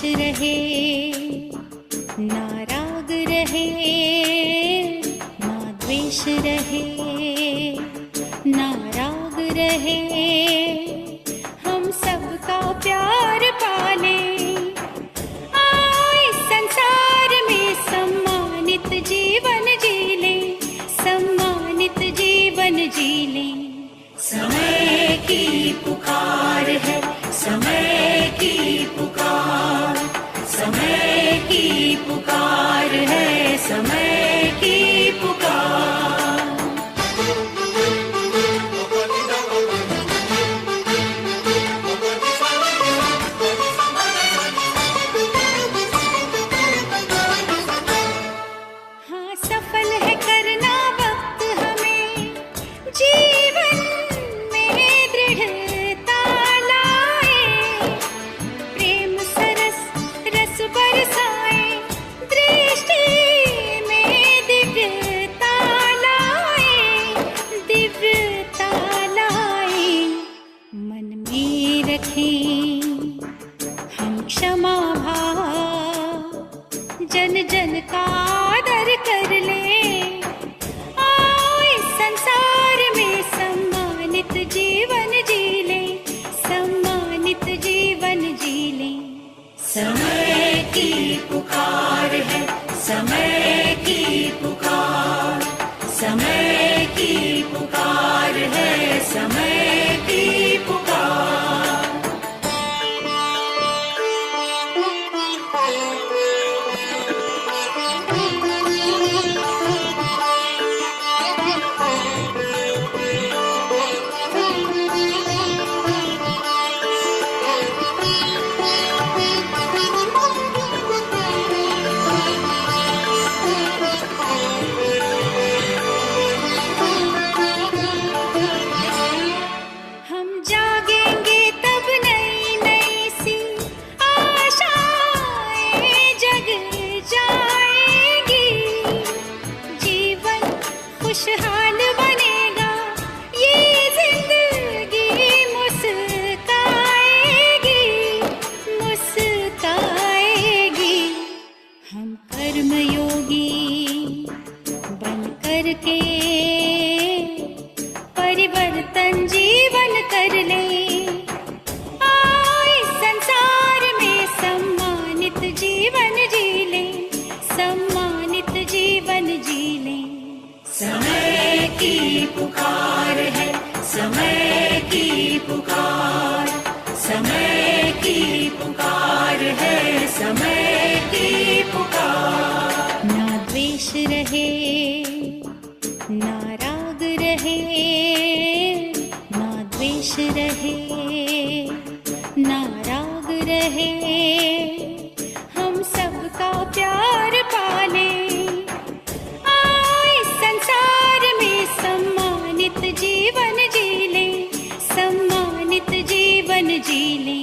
रहे, ना राग रहे, ना द्वेष रहे, ना राग रहे, हम सबका प्यार पाले। इस संसार में सम्मानित जीवन जी ले, सम्मानित जीवन जी ले। समय की पुकार है, समय की पुकार, समय की पुकार है, समय की पुकार। हाँ, सफल है करना वक्त हमें, जीवन में दृढ़ता लाए, प्रेम सरस रस बरसाए, दृष्टि में दिव्यता लाए, दिव्यता लाए। मन में रखें हम क्षमा भाव, जन जन का आदर कर ले। इस संसार में सम्मानित जीवन जी ले, सम्मानित जीवन जी ले। समय की पुकार है, समय की पुकार, समय की पुकार है, समय की पुकार। हम जागेंगे तब नई नई सी आशाएं जग जाएंगी, जीवन खुशहाल बनेगा, ये जिंदगी मुस्काएगी, मुस्काएगी। हम कर्मयोगी बन करके परिवर्तन जीवन कर ले। इस संसार में सम्मानित जीवन जी ले, सम्मानित जीवन जी ले। समय की पुकार है, समय की पुकार, समय की पुकार है, समय की पुकार। ना द्वेष रहे, ना राग रहे, ना द्वेष रहे, ना राग रहे, हम सबका प्यार पाले। इस संसार में सम्मानित जीवन जी ले, सम्मानित जीवन जी ले।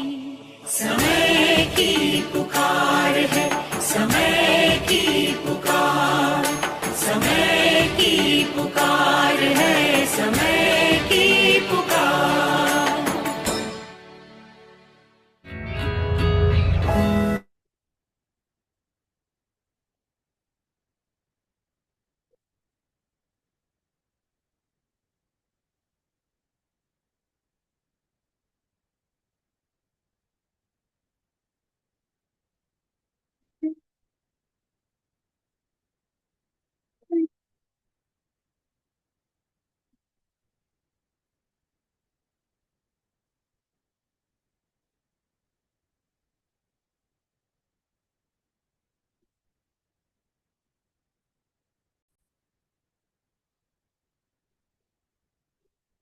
समय की पुकार है, समय की पुकार, समय की पुकार है, समय की पुकार।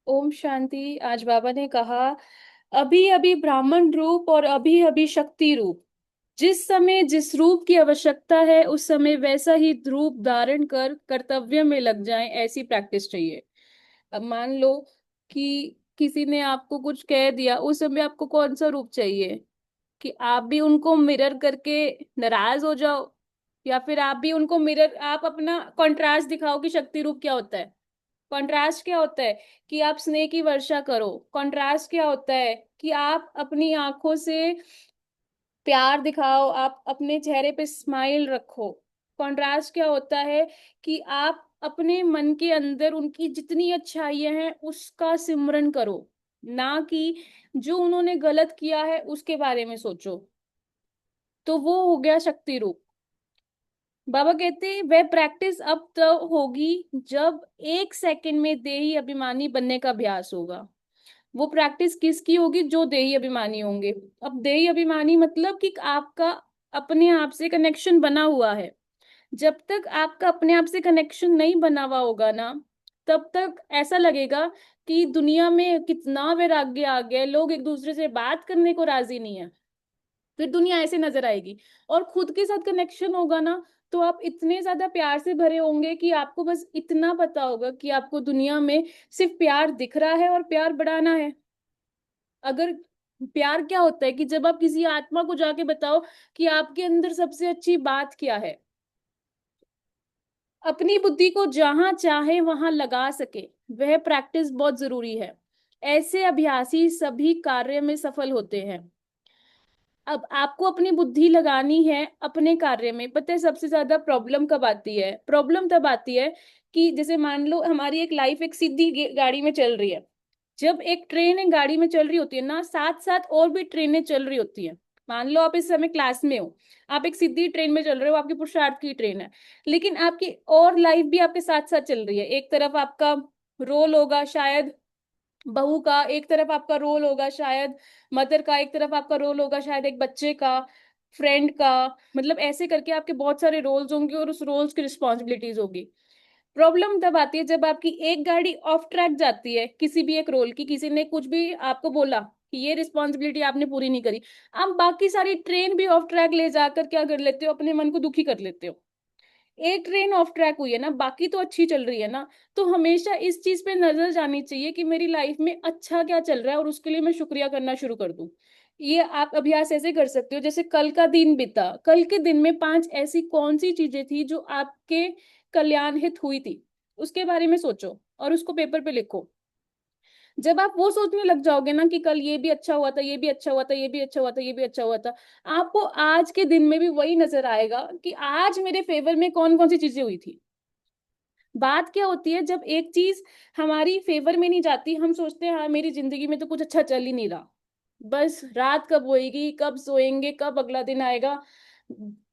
ओम शांति। आज बाबा ने कहा, अभी अभी ब्राह्मण रूप और अभी अभी शक्ति रूप। जिस समय जिस रूप की आवश्यकता है उस समय वैसा ही रूप धारण कर कर्तव्य में लग जाएं, ऐसी प्रैक्टिस चाहिए। अब मान लो कि किसी ने आपको कुछ कह दिया, उस समय आपको कौन सा रूप चाहिए? कि आप भी उनको मिरर करके नाराज हो जाओ, या फिर आप भी उनको मिरर, आप अपना कॉन्ट्रास्ट दिखाओ कि शक्ति रूप क्या होता है। कॉन्ट्रास्ट क्या होता है कि आप स्नेह की वर्षा करो। कॉन्ट्रास्ट क्या होता है कि आप अपनी आंखों से प्यार दिखाओ, आप अपने चेहरे पे स्माइल रखो। कॉन्ट्रास्ट क्या होता है कि आप अपने मन के अंदर उनकी जितनी अच्छाइयां हैं उसका सिमरन करो, ना कि जो उन्होंने गलत किया है उसके बारे में सोचो। तो वो हो गया शक्ति रूप। बाबा कहते हैं वह प्रैक्टिस अब तो होगी जब 1 सेकंड में देही अभिमानी बनने का अभ्यास होगा। वो प्रैक्टिस किसकी होगी? जो देही अभिमानी होंगे। अब देही अभिमानी मतलब कि आपका अपने आप से कनेक्शन बना हुआ है। जब तक आपका अपने आप से कनेक्शन नहीं बना हुआ होगा ना, तब तक ऐसा लगेगा कि दुनिया में कितना वैराग्य आ गया है, लोग एक दूसरे से बात करने को राजी नहीं है। फिर दुनिया ऐसे नजर आएगी। और खुद के साथ कनेक्शन होगा ना, तो आप इतने ज्यादा प्यार से भरे होंगे कि आपको बस इतना पता होगा कि आपको दुनिया में सिर्फ प्यार दिख रहा है और प्यार बढ़ाना है। अगर प्यार क्या होता है कि जब आप किसी आत्मा को जाके बताओ कि आपके अंदर सबसे अच्छी बात क्या है, अपनी बुद्धि को जहां चाहे वहां लगा सके, वह प्रैक्टिस बहुत जरूरी है। ऐसे अभ्यासी सभी कार्य में सफल होते हैं। अब आपको अपनी बुद्धि लगानी है अपने कार्य में। पता है सबसे ज्यादा प्रॉब्लम कब आती है? प्रॉब्लम तब आती है कि जैसे मान लो हमारी एक लाइफ एक सीधी गाड़ी में चल रही है। जब एक ट्रेन एक गाड़ी में चल रही होती है ना, साथ साथ और भी ट्रेनें चल रही होती हैं। मान लो आप इस समय क्लास में हो, आप एक सीधी ट्रेन में चल रहे हो, आपकी पुरुषार्थ की ट्रेन है, लेकिन आपकी और लाइफ भी आपके साथ साथ चल रही है। एक तरफ आपका रोल होगा शायद बहू का, एक तरफ आपका रोल होगा शायद मदर का, एक तरफ आपका रोल होगा शायद एक बच्चे का, फ्रेंड का। मतलब ऐसे करके आपके बहुत सारे रोल्स होंगे और उस रोल्स की रिस्पॉन्सिबिलिटीज होगी। प्रॉब्लम तब आती है जब आपकी एक गाड़ी ऑफ ट्रैक जाती है किसी भी एक रोल की, किसी ने कुछ भी आपको बोला कि ये रिस्पॉन्सिबिलिटी आपने पूरी नहीं करी, आप बाकी सारी ट्रेन भी ऑफ ट्रैक ले जाकर क्या कर लेते हो? अपने मन को दुखी कर लेते हो। एक ट्रेन ऑफ ट्रैक हुई है ना, बाकी तो अच्छी चल रही है ना। तो हमेशा इस चीज पे नजर जानी चाहिए कि मेरी लाइफ में अच्छा क्या चल रहा है और उसके लिए मैं शुक्रिया करना शुरू कर दूं। ये आप अभ्यास ऐसे कर सकते हो, जैसे कल का दिन बीता, कल के दिन में 5 ऐसी कौन सी चीजें थी जो आपके कल्याण हित हुई थी, उसके बारे में सोचो और उसको पेपर पे लिखो। जब आप वो सोचने लग जाओगे ना कि कल ये भी अच्छा हुआ था, ये भी अच्छा हुआ था, ये भी अच्छा हुआ था, ये भी अच्छा हुआ था, आपको आज के दिन में भी वही नजर आएगा कि आज मेरे फेवर में कौन कौन सी चीजें हुई थी। बात क्या होती है जब एक चीज हमारी फेवर में नहीं जाती, हम सोचते हैं हाँ मेरी जिंदगी में तो कुछ अच्छा चल ही नहीं रहा, बस रात कब होएगी, कब सोएंगे, कब अगला दिन आएगा,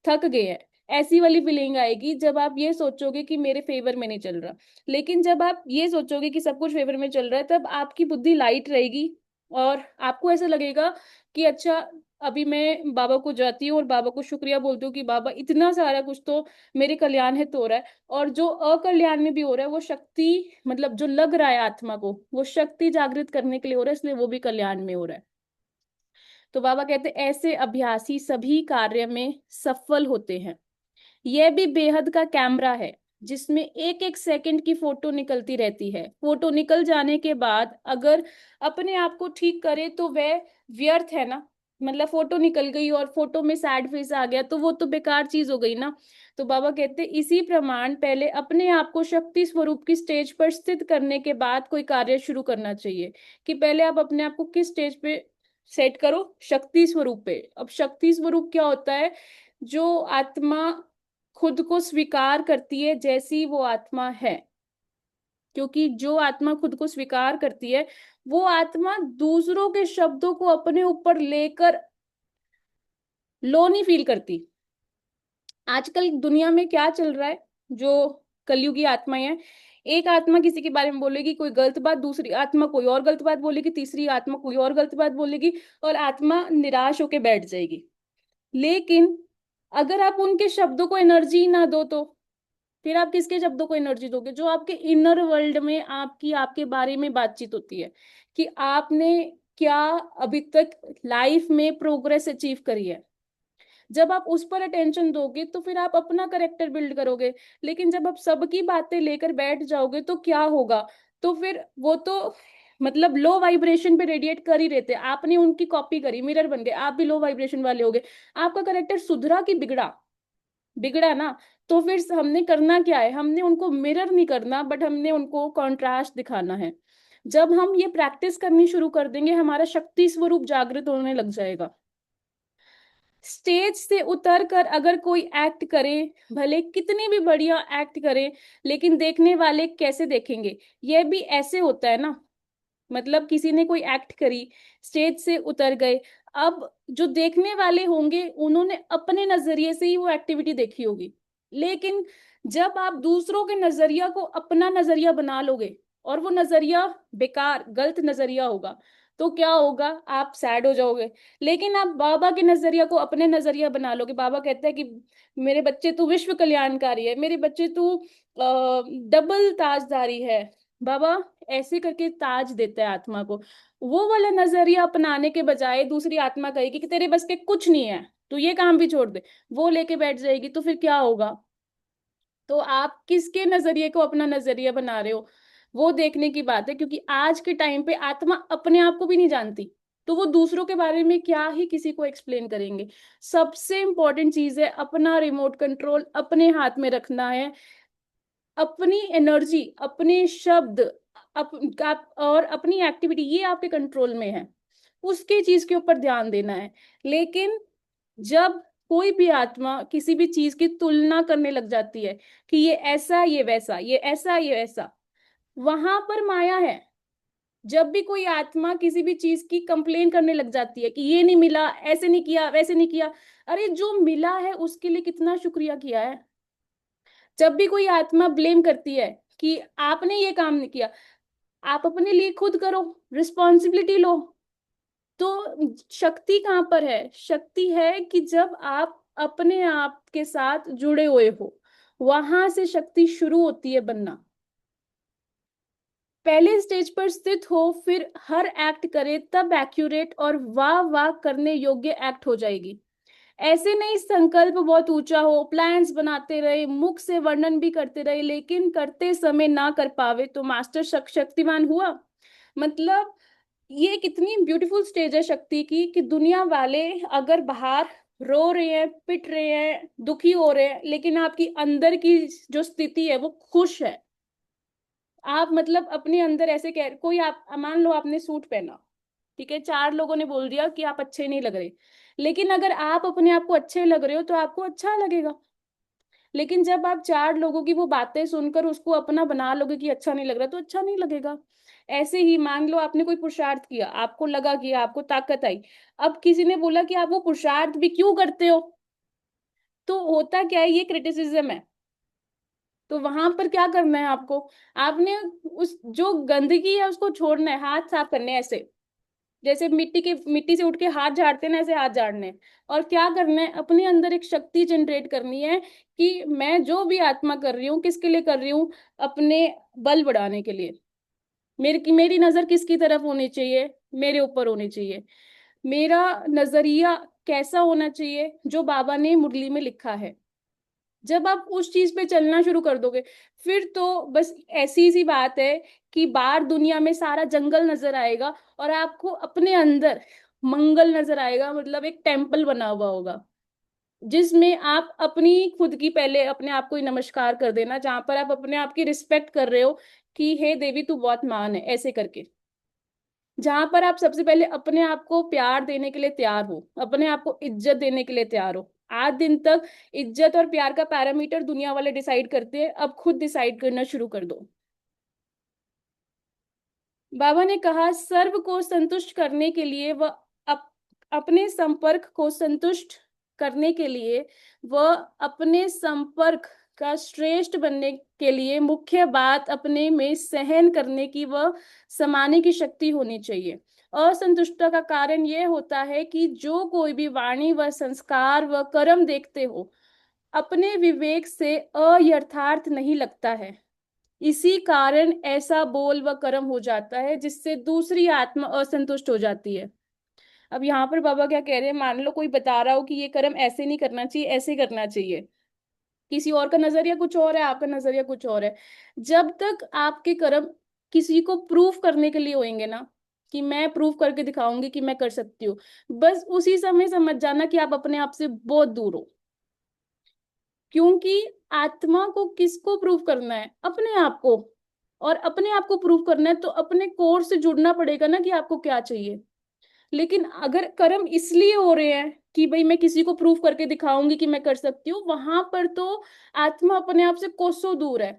थक गए हैं। ऐसी वाली फीलिंग आएगी जब आप ये सोचोगे कि मेरे फेवर में नहीं चल रहा। लेकिन जब आप ये सोचोगे कि सब कुछ फेवर में चल रहा है, तब आपकी बुद्धि लाइट रहेगी और आपको ऐसा लगेगा कि अच्छा, अभी मैं बाबा को जाती हूँ और बाबा को शुक्रिया बोलती हूँ कि बाबा इतना सारा कुछ तो मेरे कल्याण हित हो रहा है। और जो अकल्याण में भी हो रहा है वो शक्ति, मतलब जो लग रहा है आत्मा को, वो शक्ति जागृत करने के लिए हो रहा है, इसलिए वो भी कल्याण में हो रहा है। तो बाबा कहते हैं ऐसे अभ्यासी सभी कार्य में सफल होते हैं। यह भी बेहद का कैमरा है जिसमें एक एक सेकंड की फोटो निकलती रहती है। फोटो निकल जाने के बाद अगर अपने आप को ठीक करे तो वह व्यर्थ है ना। मतलब फोटो निकल गई और फोटो में सैड फेस आ गया तो वो तो बेकार चीज हो गई ना। तो बाबा कहते हैं इसी प्रमाण पहले अपने आप को शक्ति स्वरूप की स्टेज पर स्थित करने के बाद कोई कार्य शुरू करना चाहिए। कि पहले आप अपने आप को किस स्टेज पे सेट करो? शक्ति स्वरूप पे। अब शक्ति स्वरूप क्या होता है? जो आत्मा खुद को स्वीकार करती है जैसी वो आत्मा है। क्योंकि जो आत्मा खुद को स्वीकार करती है, वो आत्मा दूसरों के शब्दों को अपने ऊपर लेकर लो नहीं फील करती। आजकल दुनिया में क्या चल रहा है? जो कलयुगी आत्माएं हैं, एक आत्मा किसी के बारे में बोलेगी कोई गलत बात, दूसरी आत्मा कोई और गलत बात बोलेगी, तीसरी आत्मा कोई और गलत बात बोलेगी, और आत्मा निराश होके बैठ जाएगी। लेकिन अगर आप उनके शब्दों को एनर्जी ना दो, तो फिर आप किसके शब्दों को एनर्जी दोगे? जो आपके इनर वर्ल्ड में आपकी आपके बारे में बातचीत होती है कि आपने क्या अभी तक लाइफ में प्रोग्रेस अचीव करी है। जब आप उस पर अटेंशन दोगे तो फिर आप अपना करेक्टर बिल्ड करोगे। लेकिन जब आप सबकी बातें लेकर बैठ जाओगे तो क्या होगा? तो फिर वो तो मतलब लो वाइब्रेशन पे रेडिएट कर ही रहते हैं। आपने उनकी कॉपी करी, मिरर बन गए, आप भी लो वाइब्रेशन वाले हो गए। आपका करेक्टर सुधरा कि बिगड़ा? बिगड़ा ना। तो फिर हमने करना क्या है? हमने उनको मिरर नहीं करना, बट हमने उनको कॉन्ट्रास्ट दिखाना है। जब हम ये प्रैक्टिस करनी शुरू कर देंगे, हमारा शक्ति स्वरूप जागृत होने लग जाएगा। स्टेज से उतर कर अगर कोई एक्ट करे, भले कितनी भी बढ़िया एक्ट करे, लेकिन देखने वाले कैसे देखेंगे? ये भी ऐसे होता है ना। मतलब किसी ने कोई एक्ट करी, स्टेज से उतर गए, अब जो देखने वाले होंगे उन्होंने अपने नजरिए से ही वो एक्टिविटी देखी होगी। लेकिन जब आप दूसरों के नजरिया को अपना नजरिया बना लोगे और वो नजरिया बेकार गलत नजरिया होगा, तो क्या होगा? आप सैड हो जाओगे। लेकिन आप बाबा के नजरिया को अपने नजरिया बना लोगे। बाबा कहते हैं कि मेरे बच्चे तू विश्व कल्याणकारी है, मेरे बच्चे तू डबल ताजदारी है। बाबा ऐसे करके ताज देता है आत्मा को। वो वाला नजरिया अपनाने के बजाय दूसरी आत्मा कहेगी कि तेरे बस के कुछ नहीं है, तू ये काम भी छोड़ दे, वो लेके बैठ जाएगी, तो फिर क्या होगा? तो आप किसके नजरिए को अपना नजरिया बना रहे हो, वो देखने की बात है। क्योंकि आज के टाइम पे आत्मा अपने आप को भी नहीं जानती, तो वो दूसरों के बारे में क्या ही किसी को एक्सप्लेन करेंगे। सबसे इंपॉर्टेंट चीज है अपना रिमोट कंट्रोल अपने हाथ में रखना है। अपनी एनर्जी, अपने शब्द, और अपनी एक्टिविटी, ये आपके कंट्रोल में है, उसकी चीज के ऊपर ध्यान देना है। लेकिन जब कोई भी आत्मा किसी भी चीज की तुलना करने लग जाती है कि ये ऐसा ये वैसा, ये ऐसा ये वैसा, वहां पर माया है। जब भी कोई आत्मा किसी भी चीज की कंप्लेन करने लग जाती है कि ये नहीं मिला, ऐसे नहीं किया, वैसे नहीं किया, अरे जो मिला है उसके लिए कितना शुक्रिया किया है। जब भी कोई आत्मा ब्लेम करती है कि आपने ये काम नहीं किया, आप अपने लिए खुद करो, रिस्पॉन्सिबिलिटी लो। तो शक्ति कहाँ पर है? शक्ति है कि जब आप अपने आप के साथ जुड़े हुए हो, वहां से शक्ति शुरू होती है बनना। पहले स्टेज पर स्थित हो, फिर हर एक्ट करे, तब एक्यूरेट और वाह वाह करने योग्य एक्ट हो जाएगी। ऐसे नहीं संकल्प बहुत ऊंचा हो, प्लान्स बनाते रहे, मुख से वर्णन भी करते रहे, लेकिन करते समय ना कर पावे तो मास्टर शक्तिमान हुआ? मतलब ये कितनी ब्यूटीफुल स्टेज है शक्ति की कि दुनिया वाले अगर बाहर रो रहे हैं, पिट रहे हैं, दुखी हो रहे हैं, लेकिन आपकी अंदर की जो स्थिति है वो खुश है। आप मतलब अपने अंदर ऐसे कह, कोई आप मान लो आपने सूट पहना, ठीक है, चार लोगों ने बोल दिया कि आप अच्छे नहीं लग रहे, लेकिन अगर आप अपने आप को अच्छे लग रहे हो तो आपको अच्छा लगेगा। लेकिन जब आप चार लोगों की वो बातें सुनकर उसको अपना बना लोगे कि अच्छा नहीं लग रहा, तो अच्छा नहीं लगेगा। ऐसे ही मान लो आपने कोई पुरुषार्थ किया, आपको लगा कि आपको ताकत आई, अब किसी ने बोला कि आप वो पुरुषार्थ भी क्यों करते हो, तो होता क्या है, ये क्रिटिसिज्म है। तो वहां पर क्या करना है आपको? आपने उस जो गंदगी है उसको छोड़ना है, हाथ साफ करने हैं ऐसे, जैसे मिट्टी से उठ के हाथ झाड़ते हैं ना, ऐसे हाथ झाड़ने हैं। और क्या करना है? अपने अंदर एक शक्ति जनरेट करनी है कि मैं जो भी आत्मा कर रही हूँ किसके लिए कर रही हूँ? अपने बल बढ़ाने के लिए। मेरी नजर किसकी तरफ होनी चाहिए? मेरे ऊपर होनी चाहिए। मेरा नजरिया कैसा होना चाहिए? जो बाबा ने मुरली में लिखा है। जब आप उस चीज पे चलना शुरू कर दोगे, फिर तो बस ऐसी सी बात है कि बाहर दुनिया में सारा जंगल नजर आएगा और आपको अपने अंदर मंगल नजर आएगा। मतलब एक टेम्पल बना हुआ होगा जिसमें आप अपनी खुद की पहले अपने आप को ही नमस्कार कर देना, जहां पर आप अपने आप की रिस्पेक्ट कर रहे हो कि हे देवी तू बहुत महान है, ऐसे करके। जहां पर आप सबसे पहले अपने आप को प्यार देने के लिए तैयार हो, अपने आप को इज्जत देने के लिए तैयार हो। आज दिन तक इज्जत और प्यार का पैरामीटर दुनिया वाले डिसाइड करते हैं, अब खुद डिसाइड करना शुरू कर दो। बाबा ने कहा सर्व को संतुष्ट करने के लिए वह अपने संपर्क को संतुष्ट करने के लिए, वह अपने संपर्क का श्रेष्ठ बनने के लिए मुख्य बात अपने में सहन करने की व समाने की शक्ति होनी चाहिए। असंतुष्टता का कारण यह होता है कि जो कोई भी वाणी व संस्कार व कर्म देखते हो, अपने विवेक से अयथार्थ नहीं लगता है। इसी कारण ऐसा बोल व कर्म हो जाता है जिससे दूसरी आत्मा असंतुष्ट हो जाती है। अब यहाँ पर बाबा क्या कह रहे हैं, मान लो कोई बता रहा हो कि ये कर्म ऐसे नहीं करना चाहिए, ऐसे करना चाहिए। किसी और का नजरिया कुछ और है, आपका नजरिया कुछ और है। जब तक आपके कर्म किसी को प्रूफ करने के लिए होंगे ना, कि मैं प्रूफ करके दिखाऊंगी कि मैं कर सकती हूँ, बस उसी समय समझ जाना कि आप अपने आप से बहुत दूर हो। क्योंकि आत्मा को किसको प्रूफ करना है? अपने आप को। और अपने आप को प्रूफ करना है तो अपने कोर से जुड़ना पड़ेगा ना कि आपको क्या चाहिए। लेकिन अगर कर्म इसलिए हो रहे हैं कि भाई मैं किसी को प्रूव करके दिखाऊंगी कि मैं कर सकती हूँ, वहां पर तो आत्मा अपने आप से कोसों दूर है,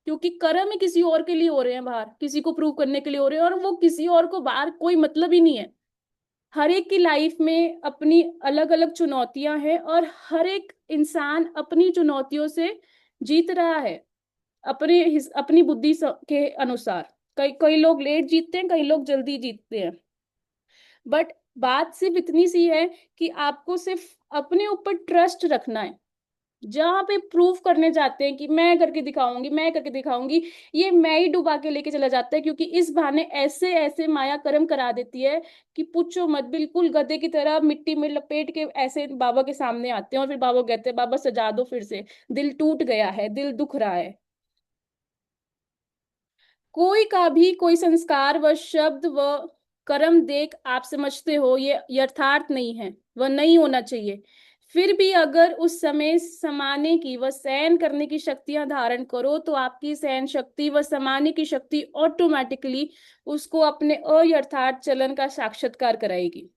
क्योंकि कर्म ही किसी और के लिए हो रहे हैं, बाहर किसी को प्रूव करने के लिए हो रहे हैं, और वो किसी और को बाहर कोई मतलब ही नहीं है। हर एक की लाइफ में अपनी अलग अलग चुनौतियां हैं, और हर एक इंसान अपनी चुनौतियों से जीत रहा है, अपनी बुद्धि के अनुसार। कई कई लोग लेट जीतते हैं, कई लोग जल्दी जीतते हैं। बट बात सिर्फ इतनी सी है कि आपको सिर्फ अपने ऊपर ट्रस्ट रखना है। जहां पे प्रूफ करने जाते हैं कि मैं करके दिखाऊंगी, मैं करके दिखाऊंगी, ये मैं ही डुबा के लेके चला जाता है, क्योंकि इस बहाने ऐसे ऐसे माया कर्म करा देती है कि पूछो मत। बिल्कुल गधे की तरह मिट्टी में लपेट के ऐसे बाबा के सामने आते हैं, और फिर बाबा कहते हैं बाबा सजा दो फिर से, दिल टूट गया है, दिल दुख रहा है। कोई का भी कोई संस्कार व शब्द व कर्म देख आप समझते हो ये यथार्थ नहीं है, वह नहीं होना चाहिए। फिर भी अगर उस समय समाने की व सहन करने की शक्तियां धारण करो, तो आपकी सहन शक्ति व समाने की शक्ति ऑटोमेटिकली उसको अपने अयथार्थ चलन का साक्षात्कार कराएगी।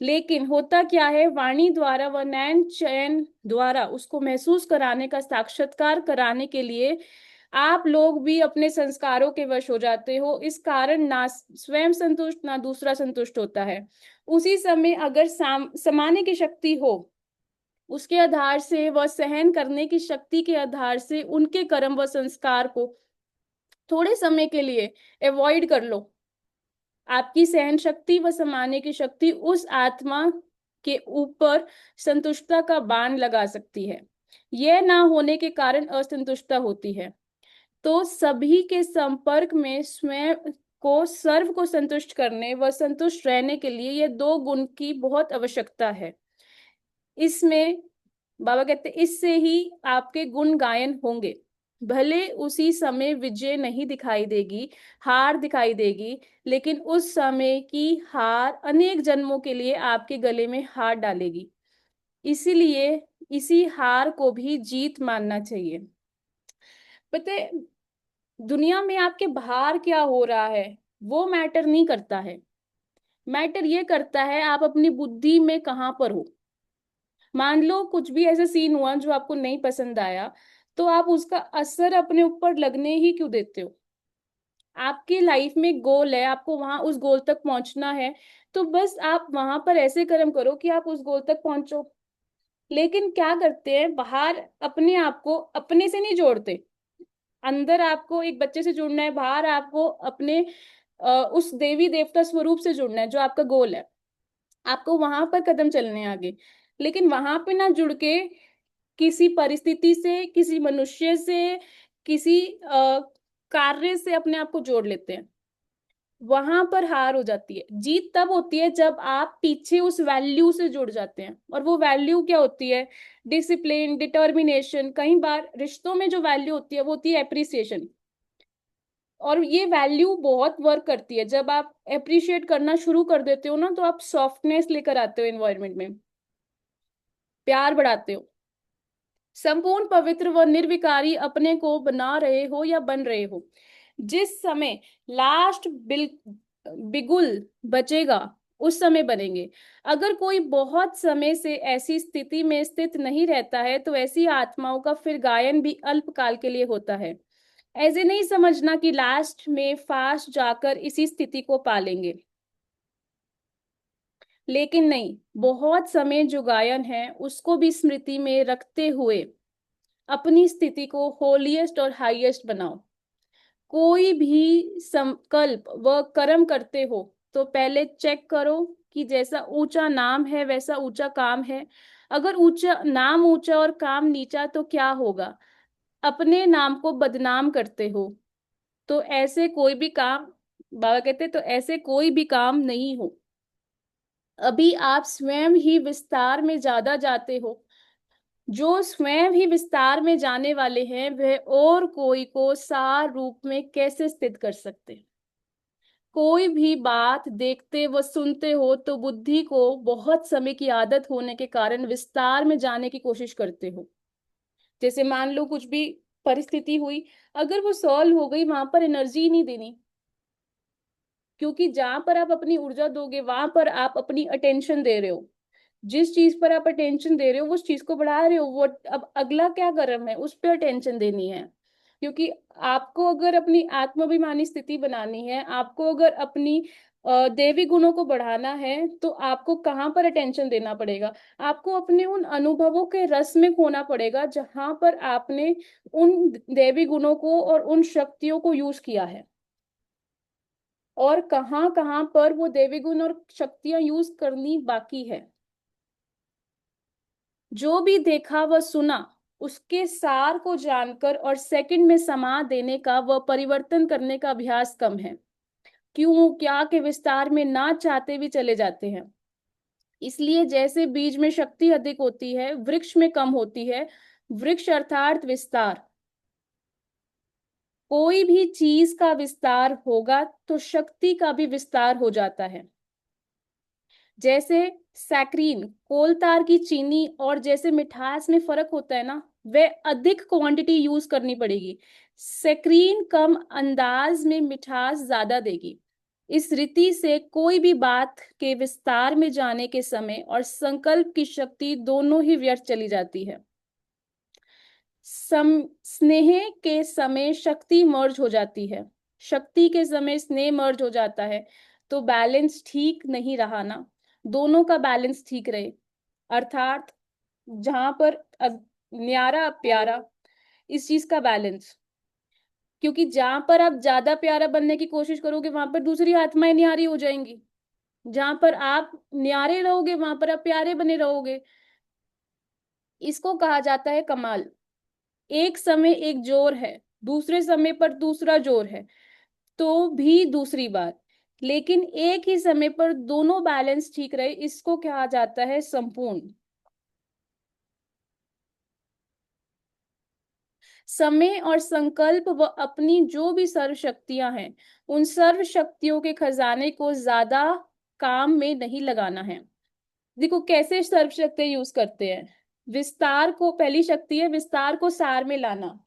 लेकिन होता क्या है, वाणी द्वारा व नैन चयन द्वारा उसको महसूस कराने का साक्षात्कार कराने के लिए आप लोग भी अपने संस्कारों के वश हो जाते हो। इस कारण ना स्वयं संतुष्ट ना दूसरा संतुष्ट होता है। उसी समय अगर समाने की शक्ति हो, उसके आधार से वह सहन करने की शक्ति के आधार से उनके कर्म व संस्कार को थोड़े समय के लिए अवॉइड कर लो। आपकी सहन शक्ति व समाने की शक्ति उस आत्मा के ऊपर संतुष्टता का बाण लगा सकती है। यह ना होने के कारण असंतुष्टता होती है। तो सभी के संपर्क में स्वयं को सर्व को संतुष्ट करने व संतुष्ट रहने के लिए ये दो गुण की बहुत आवश्यकता है। इसमें बाबा कहते हैं इससे ही आपके गुण गायन होंगे। भले उसी समय विजय नहीं दिखाई देगी, हार दिखाई देगी, लेकिन उस समय की हार अनेक जन्मों के लिए आपके गले में हार डालेगी। इसीलिए इसी हार को भी जीत मानना चाहिए। पता है, दुनिया में आपके बाहर क्या हो रहा है वो मैटर नहीं करता है। मैटर ये करता है आप अपनी बुद्धि में कहाँ पर हो। मान लो कुछ भी ऐसा सीन हुआ जो आपको नहीं पसंद आया, तो आप उसका असर अपने ऊपर लगने ही क्यों देते हो। आपकी लाइफ में गोल है, आपको वहां उस गोल तक पहुंचना है, तो बस आप वहां पर ऐसे कर्म करो कि आप उस गोल तक पहुंचो। लेकिन क्या करते हैं, बाहर अपने आप को अपने से नहीं जोड़ते। अंदर आपको एक बच्चे से जुड़ना है, बाहर आपको अपने उस देवी देवता स्वरूप से जुड़ना है जो आपका गोल है। आपको वहां पर कदम चलने हैं आगे। लेकिन वहां पे ना जुड़ के किसी परिस्थिति से, किसी मनुष्य से, किसी कार्य से अपने आप को जोड़ लेते हैं। वहां पर हार हो जाती है। जीत तब होती है जब आप पीछे उस वैल्यू से जुड़ जाते हैं। और वो वैल्यू क्या होती है? Discipline, determination. कई बार रिश्तों में जो वैल्यू होती है वो होती है एप्रिसिएशन। और ये वैल्यू बहुत वर्क करती है। जब आप अप्रिशिएट करना शुरू कर देते हो ना, तो आप सॉफ्टनेस लेकर आते हो एनवायरनमेंट में, प्यार बढ़ाते हो। संपूर्ण पवित्र व निर्विकारी अपने को बना रहे हो या बन रहे हो, जिस समय लास्ट बिगुल बचेगा उस समय बनेंगे। अगर कोई बहुत समय से ऐसी स्थिति में स्थित नहीं रहता है, तो ऐसी आत्माओं का फिर गायन भी अल्पकाल के लिए होता है। ऐसे नहीं समझना कि लास्ट में फास्ट जाकर इसी स्थिति को पालेंगे। लेकिन नहीं, बहुत समय जो गायन है उसको भी स्मृति में रखते हुए अपनी स्थिति को होलीएस्ट और हाईएस्ट बनाओ। कोई भी संकल्प व कर्म करते हो तो पहले चेक करो कि जैसा ऊंचा नाम है वैसा ऊंचा काम है। अगर ऊंचा नाम ऊंचा और काम नीचा तो क्या होगा? अपने नाम को बदनाम करते हो। तो ऐसे कोई भी काम, बाबा कहते तो ऐसे कोई भी काम नहीं हो। अभी आप स्वयं ही विस्तार में ज्यादा जाते हो। जो स्वयं ही विस्तार में जाने वाले हैं वह और कोई को सार रूप में कैसे स्थित कर सकते हैं? कोई भी बात देखते व सुनते हो तो बुद्धि को बहुत समय की आदत होने के कारण विस्तार में जाने की कोशिश करते हो। जैसे मान लो कुछ भी परिस्थिति हुई, अगर वो सॉल्व हो गई, वहां पर एनर्जी नहीं देनी, क्योंकि जहां पर आप अपनी ऊर्जा दोगे वहां पर आप अपनी अटेंशन दे रहे हो। जिस चीज पर आप अटेंशन दे रहे हो उस चीज को बढ़ा रहे हो। वो अब अगला क्या कर्म है उस पर अटेंशन देनी है। क्योंकि आपको अगर अपनी आत्माभिमानी स्थिति बनानी है, आपको अगर अपनी देवी गुणों को बढ़ाना है, तो आपको कहाँ पर अटेंशन देना पड़ेगा? आपको अपने उन अनुभवों के रस में खोना पड़ेगा जहां पर आपने उन देवी गुणों को और उन शक्तियों को यूज किया है। और कहाँ कहाँ पर वो देवी गुण और शक्तियां यूज करनी बाकी है। जो भी देखा व सुना उसके सार को जानकर और सेकंड में समा देने का व परिवर्तन करने का अभ्यास कम है। क्यों क्या के विस्तार में ना चाहते भी चले जाते हैं। इसलिए जैसे बीज में शक्ति अधिक होती है वृक्ष में कम होती है। वृक्ष अर्थात विस्तार। कोई भी चीज का विस्तार होगा तो शक्ति का भी विस्तार हो जाता है। जैसे सैक्रीन कोल तार की चीनी और जैसे मिठास में फर्क होता है ना, वह अधिक क्वांटिटी यूज करनी पड़ेगी। सैक्रीन कम अंदाज में मिठास ज्यादा देगी। इस रीति से कोई भी बात के विस्तार में जाने के समय और संकल्प की शक्ति दोनों ही व्यर्थ चली जाती है। स्नेह के समय शक्ति मर्ज हो जाती है, शक्ति के समय स्नेह मर्ज हो जाता है, तो बैलेंस ठीक नहीं रहा ना। दोनों का बैलेंस ठीक रहे, अर्थात जहां पर न्यारा प्यारा, इस चीज का बैलेंस। क्योंकि जहां पर आप ज्यादा प्यारा बनने की कोशिश करोगे वहां पर दूसरी आत्माएं न्यारी हो जाएंगी। जहां पर आप न्यारे रहोगे वहां पर आप प्यारे बने रहोगे। इसको कहा जाता है कमाल। एक समय एक जोर है, दूसरे समय पर दूसरा जोर है, तो भी दूसरी बात। लेकिन एक ही समय पर दोनों बैलेंस ठीक रहे, इसको कहा जाता है संपूर्ण। समय और संकल्प व अपनी जो भी सर्व शक्तियां हैं उन सर्व शक्तियों के खजाने को ज्यादा काम में नहीं लगाना है। देखो कैसे सर्व शक्ति यूज करते हैं। विस्तार को, पहली शक्ति है विस्तार को सार में लाना।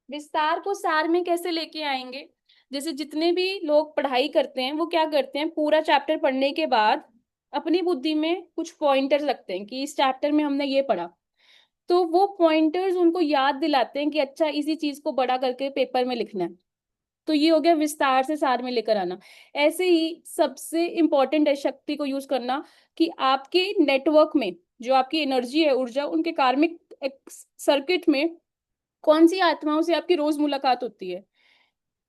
विस्तार को सार में कैसे लेके आएंगे? जैसे जितने भी लोग पढ़ाई करते हैं वो क्या करते हैं, पूरा चैप्टर पढ़ने के बाद अपनी बुद्धि में कुछ पॉइंटर्स रखते हैं कि इस चैप्टर में हमने ये पढ़ा। तो वो पॉइंटर्स उनको याद दिलाते हैं कि अच्छा इसी चीज को बड़ा करके पेपर में लिखना है। तो ये हो गया विस्तार से सार में लेकर आना। ऐसे ही सबसे इंपॉर्टेंट है शक्ति को यूज करना, कि आपके नेटवर्क में जो आपकी एनर्जी है, ऊर्जा, उनके कार्मिक सर्किट में कौन सी आत्माओं से आपकी रोज मुलाकात होती है,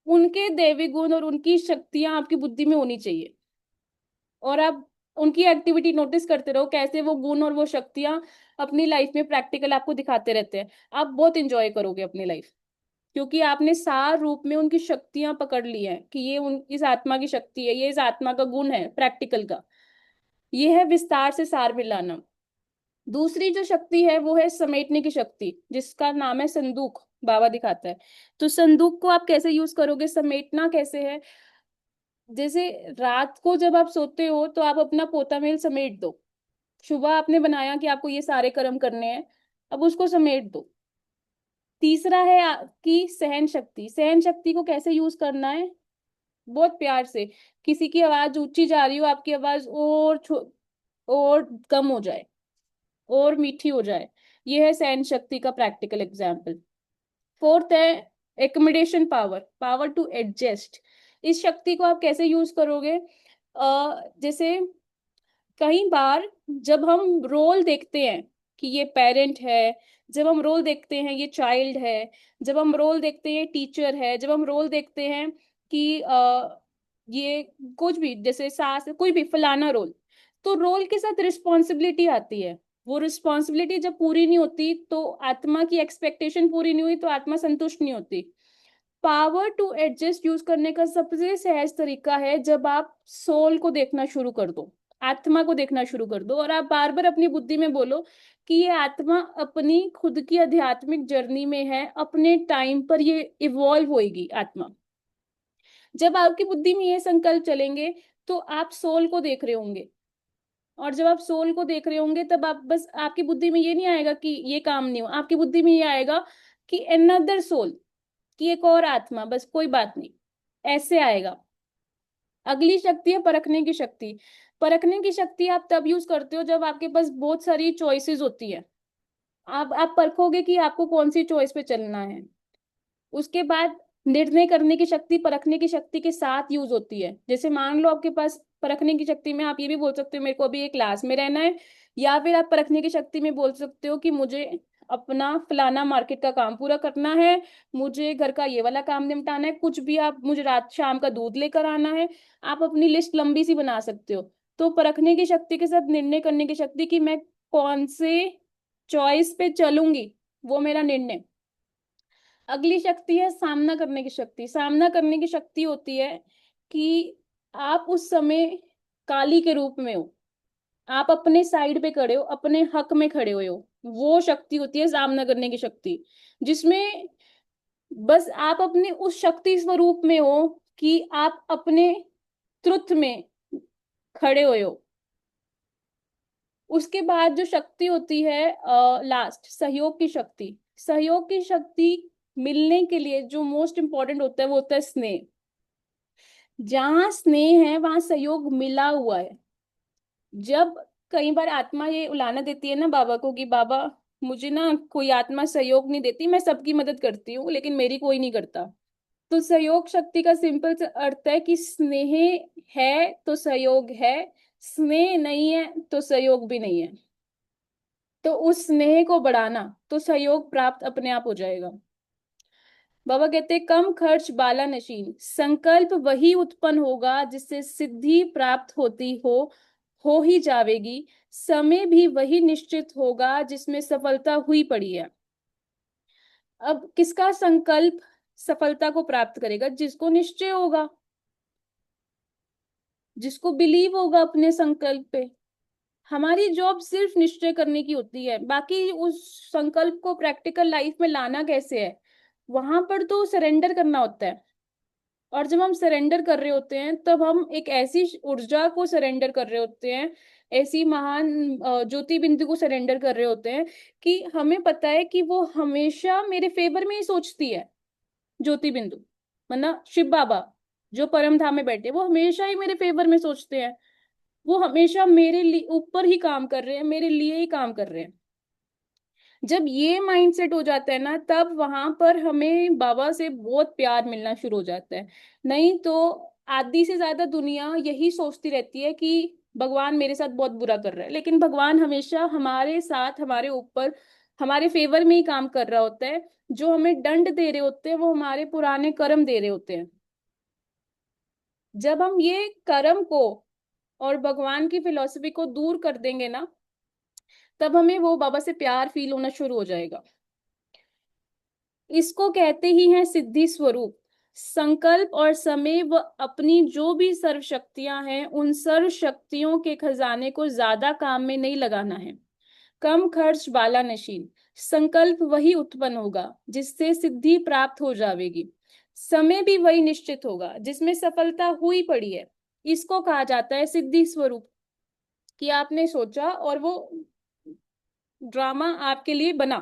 उनके दैवी गुण और उनकी शक्तियां आपकी बुद्धि में होनी चाहिए। और आप उनकी एक्टिविटी नोटिस करते रहो, कैसे वो गुण और वो शक्तियां अपनी लाइफ में प्रैक्टिकल आपको दिखाते रहते हैं। आप बहुत इंजॉय करोगे अपनी लाइफ, क्योंकि आपने सार रूप में उनकी शक्तियां पकड़ ली हैं कि ये उन इस आत्मा की शक्ति है, ये इस आत्मा का गुण है प्रैक्टिकल का। ये है विस्तार से सार में लाना। दूसरी जो शक्ति है वो है समेटने की शक्ति, जिसका नाम है संदूक, बाबा दिखाता है। तो संदूक को आप कैसे यूज करोगे, समेटना कैसे है? जैसे रात को जब आप सोते हो तो आप अपना पोता मेल समेट दो। सुबह आपने बनाया कि आपको ये सारे कर्म करने हैं, अब उसको समेट दो। तीसरा है आपकी सहन शक्ति। सहन शक्ति को कैसे यूज करना है? बहुत प्यार से, किसी की आवाज ऊंची जा रही हो, आपकी आवाज और कम हो जाए और मीठी हो जाए। ये है सहन शक्ति का प्रैक्टिकल एग्जाम्पल। फोर्थ है accommodation power, power to adjust. इस शक्ति को आप कैसे यूज करोगे? जैसे कई बार जब हम रोल देखते हैं कि ये पेरेंट है, जब हम रोल देखते हैं ये चाइल्ड है, जब हम रोल देखते हैं टीचर है, जब हम रोल देखते हैं कि ये कुछ भी जैसे सास, कोई भी फलाना रोल, तो रोल के साथ रिस्पॉन्सिबिलिटी आती है। वो रिस्पॉन्सिबिलिटी जब पूरी नहीं होती तो आत्मा की एक्सपेक्टेशन पूरी नहीं हुई तो आत्मा संतुष्ट नहीं होती। पावर टू एडजस्ट यूज करने का सबसे सहज तरीका है जब आप सोल को देखना शुरू कर दो, आत्मा को देखना शुरू कर दो, और आप बार बार अपनी बुद्धि में बोलो कि ये आत्मा अपनी खुद की आध्यात्मिक जर्नी में है, अपने टाइम पर ये इवॉल्व होएगी आत्मा। जब आपकी बुद्धि में ये संकल्प चलेंगे तो आप सोल को देख रहे होंगे। और जब आप सोल को देख रहे होंगे तब आप बस, आपकी बुद्धि में ये नहीं आएगा कि ये काम नहीं हो, आपकी बुद्धि में ये आएगा कि अनदर सोल, कि एक और आत्मा, बस कोई बात नहीं, ऐसे आएगा। अगली शक्ति है परखने की शक्ति। परखने की शक्ति आप तब यूज करते हो जब आपके पास बहुत सारी चॉइसेस होती है। आप परखोगे कि आपको कौन सी चॉइस पे चलना है। उसके बाद निर्णय करने की शक्ति परखने की शक्ति के साथ यूज होती है। जैसे मान लो आपके पास परखने की शक्ति में आप ये भी बोल सकते हो मेरे को अभी एक क्लास में रहना है, या फिर आप परखने की शक्ति में बोल सकते हो कि मुझे अपना फलाना मार्केट का काम पूरा करना है, मुझे घर का ये वाला काम निपटाना है, कुछ भी, आप मुझे रात शाम का दूध लेकर आना है। आप अपनी लिस्ट लंबी सी बना सकते हो। तो परखने की शक्ति के साथ निर्णय करने की शक्ति कि मैं कौन से चॉइस पे चलूंगी, वो मेरा निर्णय। अगली शक्ति है सामना करने की शक्ति। सामना करने की शक्ति होती है कि आप उस समय काली के रूप में हो, आप अपने साइड पे खड़े हो, अपने हक में खड़े हुए हो। वो शक्ति होती है सामना करने की शक्ति, जिसमें बस आप अपने उस शक्ति स्वरूप में हो कि आप अपने ट्रुथ में खड़े हुए हो। उसके बाद जो शक्ति होती है लास्ट, सहयोग की शक्ति। सहयोग की शक्ति मिलने के लिए जो मोस्ट इंपॉर्टेंट होता है वो होता है स्नेह। जहां स्नेह है वहां सहयोग मिला हुआ है। जब कई बार आत्मा ये उलाहना देती है ना बाबा को कि बाबा मुझे ना कोई आत्मा सहयोग नहीं देती, मैं सबकी मदद करती हूँ लेकिन मेरी कोई नहीं करता। तो सहयोग शक्ति का सिंपल सा अर्थ है कि स्नेह है तो सहयोग है, स्नेह नहीं है तो सहयोग भी नहीं है। तो उस स्नेह को बढ़ाना तो सहयोग प्राप्त अपने आप हो जाएगा। बाबा कहते हैं कम खर्च बाला नशीन, संकल्प वही उत्पन्न होगा जिससे सिद्धि प्राप्त होती हो ही जावेगी। समय भी वही निश्चित होगा जिसमें सफलता हुई पड़ी है। अब किसका संकल्प सफलता को प्राप्त करेगा? जिसको निश्चय होगा, जिसको बिलीव होगा अपने संकल्प पे। हमारी जॉब सिर्फ निश्चय करने की होती है, बाकी उस संकल्प को प्रैक्टिकल लाइफ में लाना कैसे है, वहां पर तो सरेंडर करना होता है। और जब हम सरेंडर कर रहे होते हैं तब हम एक ऐसी ऊर्जा को सरेंडर कर रहे होते हैं, ऐसी महान ज्योति बिंदु को सरेंडर कर रहे होते हैं कि हमें पता है कि वो हमेशा मेरे फेवर में ही सोचती है। ज्योति बिंदु मतलब शिव बाबा जो परम धाम में बैठे, वो हमेशा ही मेरे फेवर में सोचते हैं। वो हमेशा मेरे लिए ऊपर ही काम कर रहे हैं, मेरे लिए ही काम कर रहे हैं। जब ये माइंडसेट हो जाता है ना, तब वहां पर हमें बाबा से बहुत प्यार मिलना शुरू हो जाता है। नहीं तो आधी से ज्यादा दुनिया यही सोचती रहती है कि भगवान मेरे साथ बहुत बुरा कर रहा है, लेकिन भगवान हमेशा हमारे साथ, हमारे ऊपर, हमारे फेवर में ही काम कर रहा होता है। जो हमें दंड दे रहे होते हैं वो हमारे पुराने कर्म दे रहे होते हैं। जब हम ये कर्म को और भगवान की फिलॉसफी को दूर कर देंगे ना, तब हमें वो बाबा से प्यार फील होना शुरू हो जाएगा। इसको कहते ही हैं सिद्धि स्वरूप। संकल्प और समय व अपनी जो भी सर्व शक्तियां हैं, उन सर्व शक्तियों के खजाने को ज्यादा काम में नहीं लगाना है। कम खर्च बाला नशीन, संकल्प वही उत्पन्न होगा जिससे सिद्धि प्राप्त हो जाएगी। समय भी वही निश्चित होगा जिसमें सफलता हुई पड़ी है। इसको कहा जाता है सिद्धि स्वरूप। कि आपने सोचा और वो ड्रामा आपके लिए बना।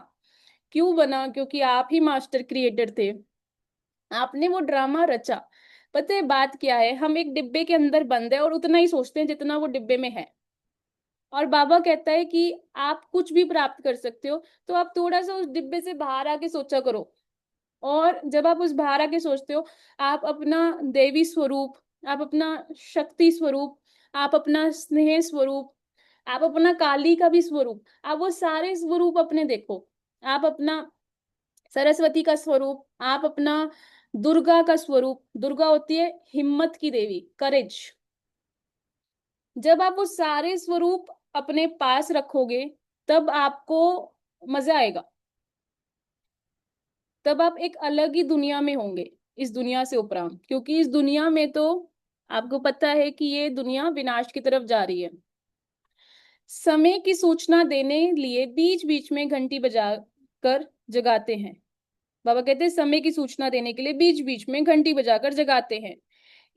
क्यों बना? क्योंकि आप ही मास्टर क्रिएटर थे, आपने वो ड्रामा रचा। पता है बात क्या है, हम एक डिब्बे के अंदर बंद है और उतना ही सोचते हैं जितना वो डिब्बे में है। और बाबा कहता है कि आप कुछ भी प्राप्त कर सकते हो, तो आप थोड़ा सा उस डिब्बे से बाहर आके सोचा करो। और जब आप उस बाहर आके सोचते हो, आप अपना देवी स्वरूप, आप अपना शक्ति स्वरूप, आप अपना स्नेह स्वरूप, आप अपना काली का भी स्वरूप, आप वो सारे स्वरूप अपने देखो। आप अपना सरस्वती का स्वरूप, आप अपना दुर्गा का स्वरूप। दुर्गा होती है हिम्मत की देवी, करेज। जब आप वो सारे स्वरूप अपने पास रखोगे तब आपको मजा आएगा। तब आप एक अलग ही दुनिया में होंगे, इस दुनिया से उपराम। क्योंकि इस दुनिया में तो आपको पता है कि ये दुनिया विनाश की तरफ जा रही है। समय की सूचना देने लिए बीच बीच में घंटी बजाकर जगाते हैं। बाबा कहते हैं समय की सूचना देने के लिए बीच बीच में घंटी बजाकर जगाते हैं।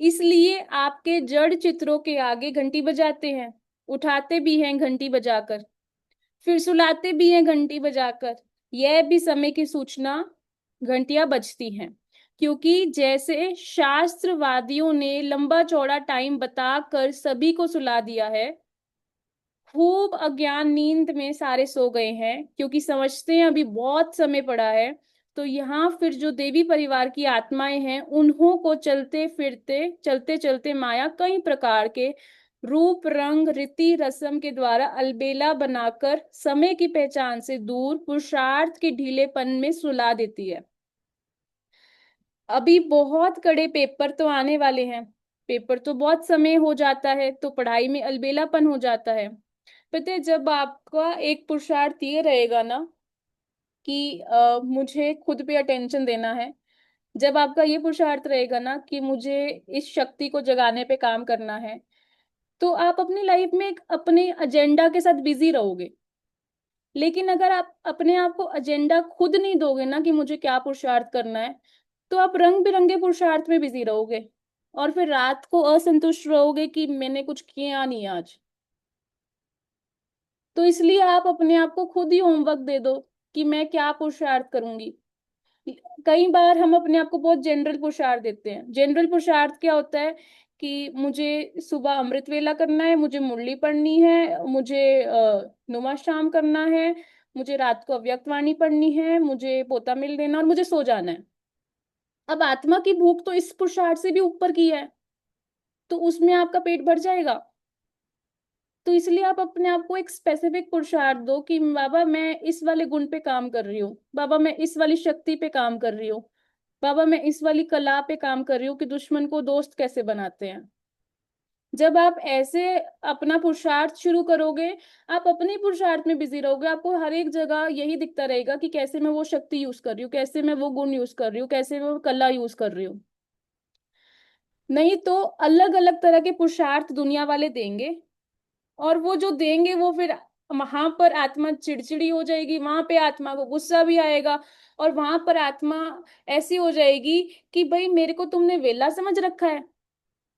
इसलिए आपके जड़ चित्रों के आगे घंटी बजाते हैं, उठाते भी हैं घंटी बजाकर, फिर सुलाते भी हैं घंटी बजाकर। यह भी समय की सूचना, घंटियां बजती हैं। क्योंकि जैसे शास्त्रवादियों ने लंबा चौड़ा टाइम बताकर सभी को सुला दिया है, खूब अज्ञान नींद में सारे सो गए हैं क्योंकि समझते हैं अभी बहुत समय पड़ा है। तो यहाँ फिर जो देवी परिवार की आत्माएं हैं उन्हों को चलते चलते माया कई प्रकार के रूप रंग रीति रस्म के द्वारा अलबेला बनाकर समय की पहचान से दूर पुरुषार्थ के ढीलेपन में सुला देती है। अभी बहुत कड़े पेपर तो आने वाले हैं, पेपर तो बहुत समय हो जाता है तो पढ़ाई में अलबेलापन हो जाता है। पता है, जब आपका एक पुरुषार्थ ये रहेगा ना कि मुझे खुद पे अटेंशन देना है, जब आपका ये पुरुषार्थ रहेगा ना कि मुझे इस शक्ति को जगाने पे काम करना है, तो आप अपनी लाइफ में एक अपने एजेंडा के साथ बिजी रहोगे। लेकिन अगर आप अपने आप को एजेंडा खुद नहीं दोगे ना कि मुझे क्या पुरुषार्थ करना है, तो आप रंग बिरंगे पुरुषार्थ में बिजी रहोगे और फिर रात को असंतुष्ट रहोगे कि मैंने कुछ किया नहीं आज। तो इसलिए आप अपने आप को खुद ही होमवर्क दे दो कि मैं क्या पुरुषार्थ करूंगी। कई बार हम अपने आप को बहुत जनरल पुरुषार्थ देते हैं। जनरल पुरुषार्थ क्या होता है कि मुझे सुबह अमृत वेला करना है, मुझे मुरली पढ़नी है, मुझे नुमा शाम करना है, मुझे रात को अव्यक्त वाणी पढ़नी है, मुझे पोता मिल देना और मुझे सो जाना है। अब आत्मा की भूख तो इस पुरुषार्थ से भी ऊपर की है, तो उसमें आपका पेट भर जाएगा। तो इसलिए आप अपने आप को एक स्पेसिफिक पुरुषार्थ दो कि बाबा मैं इस वाले गुण पे काम कर रही हूँ, बाबा मैं इस वाली शक्ति पे काम कर रही हूँ, बाबा मैं इस वाली कला पे काम कर रही हूँ कि दुश्मन को दोस्त कैसे बनाते हैं। जब आप ऐसे अपना पुरुषार्थ शुरू करोगे, आप अपने पुरुषार्थ में बिजी रहोगे, आपको हर एक जगह यही दिखता रहेगा कि कैसे मैं वो शक्ति यूज कर रही हूँ, कैसे मैं वो गुण यूज कर रही हूँ, कैसे मैं वो कला यूज कर रही हूँ। नहीं तो अलग अलग तरह के पुरुषार्थ दुनिया वाले देंगे, और वो जो देंगे वो फिर वहां पर आत्मा चिड़चिड़ी हो जाएगी, वहां पे आत्मा को गुस्सा भी आएगा, और वहां पर आत्मा ऐसी हो जाएगी कि भाई मेरे को तुमने वेला समझ रखा है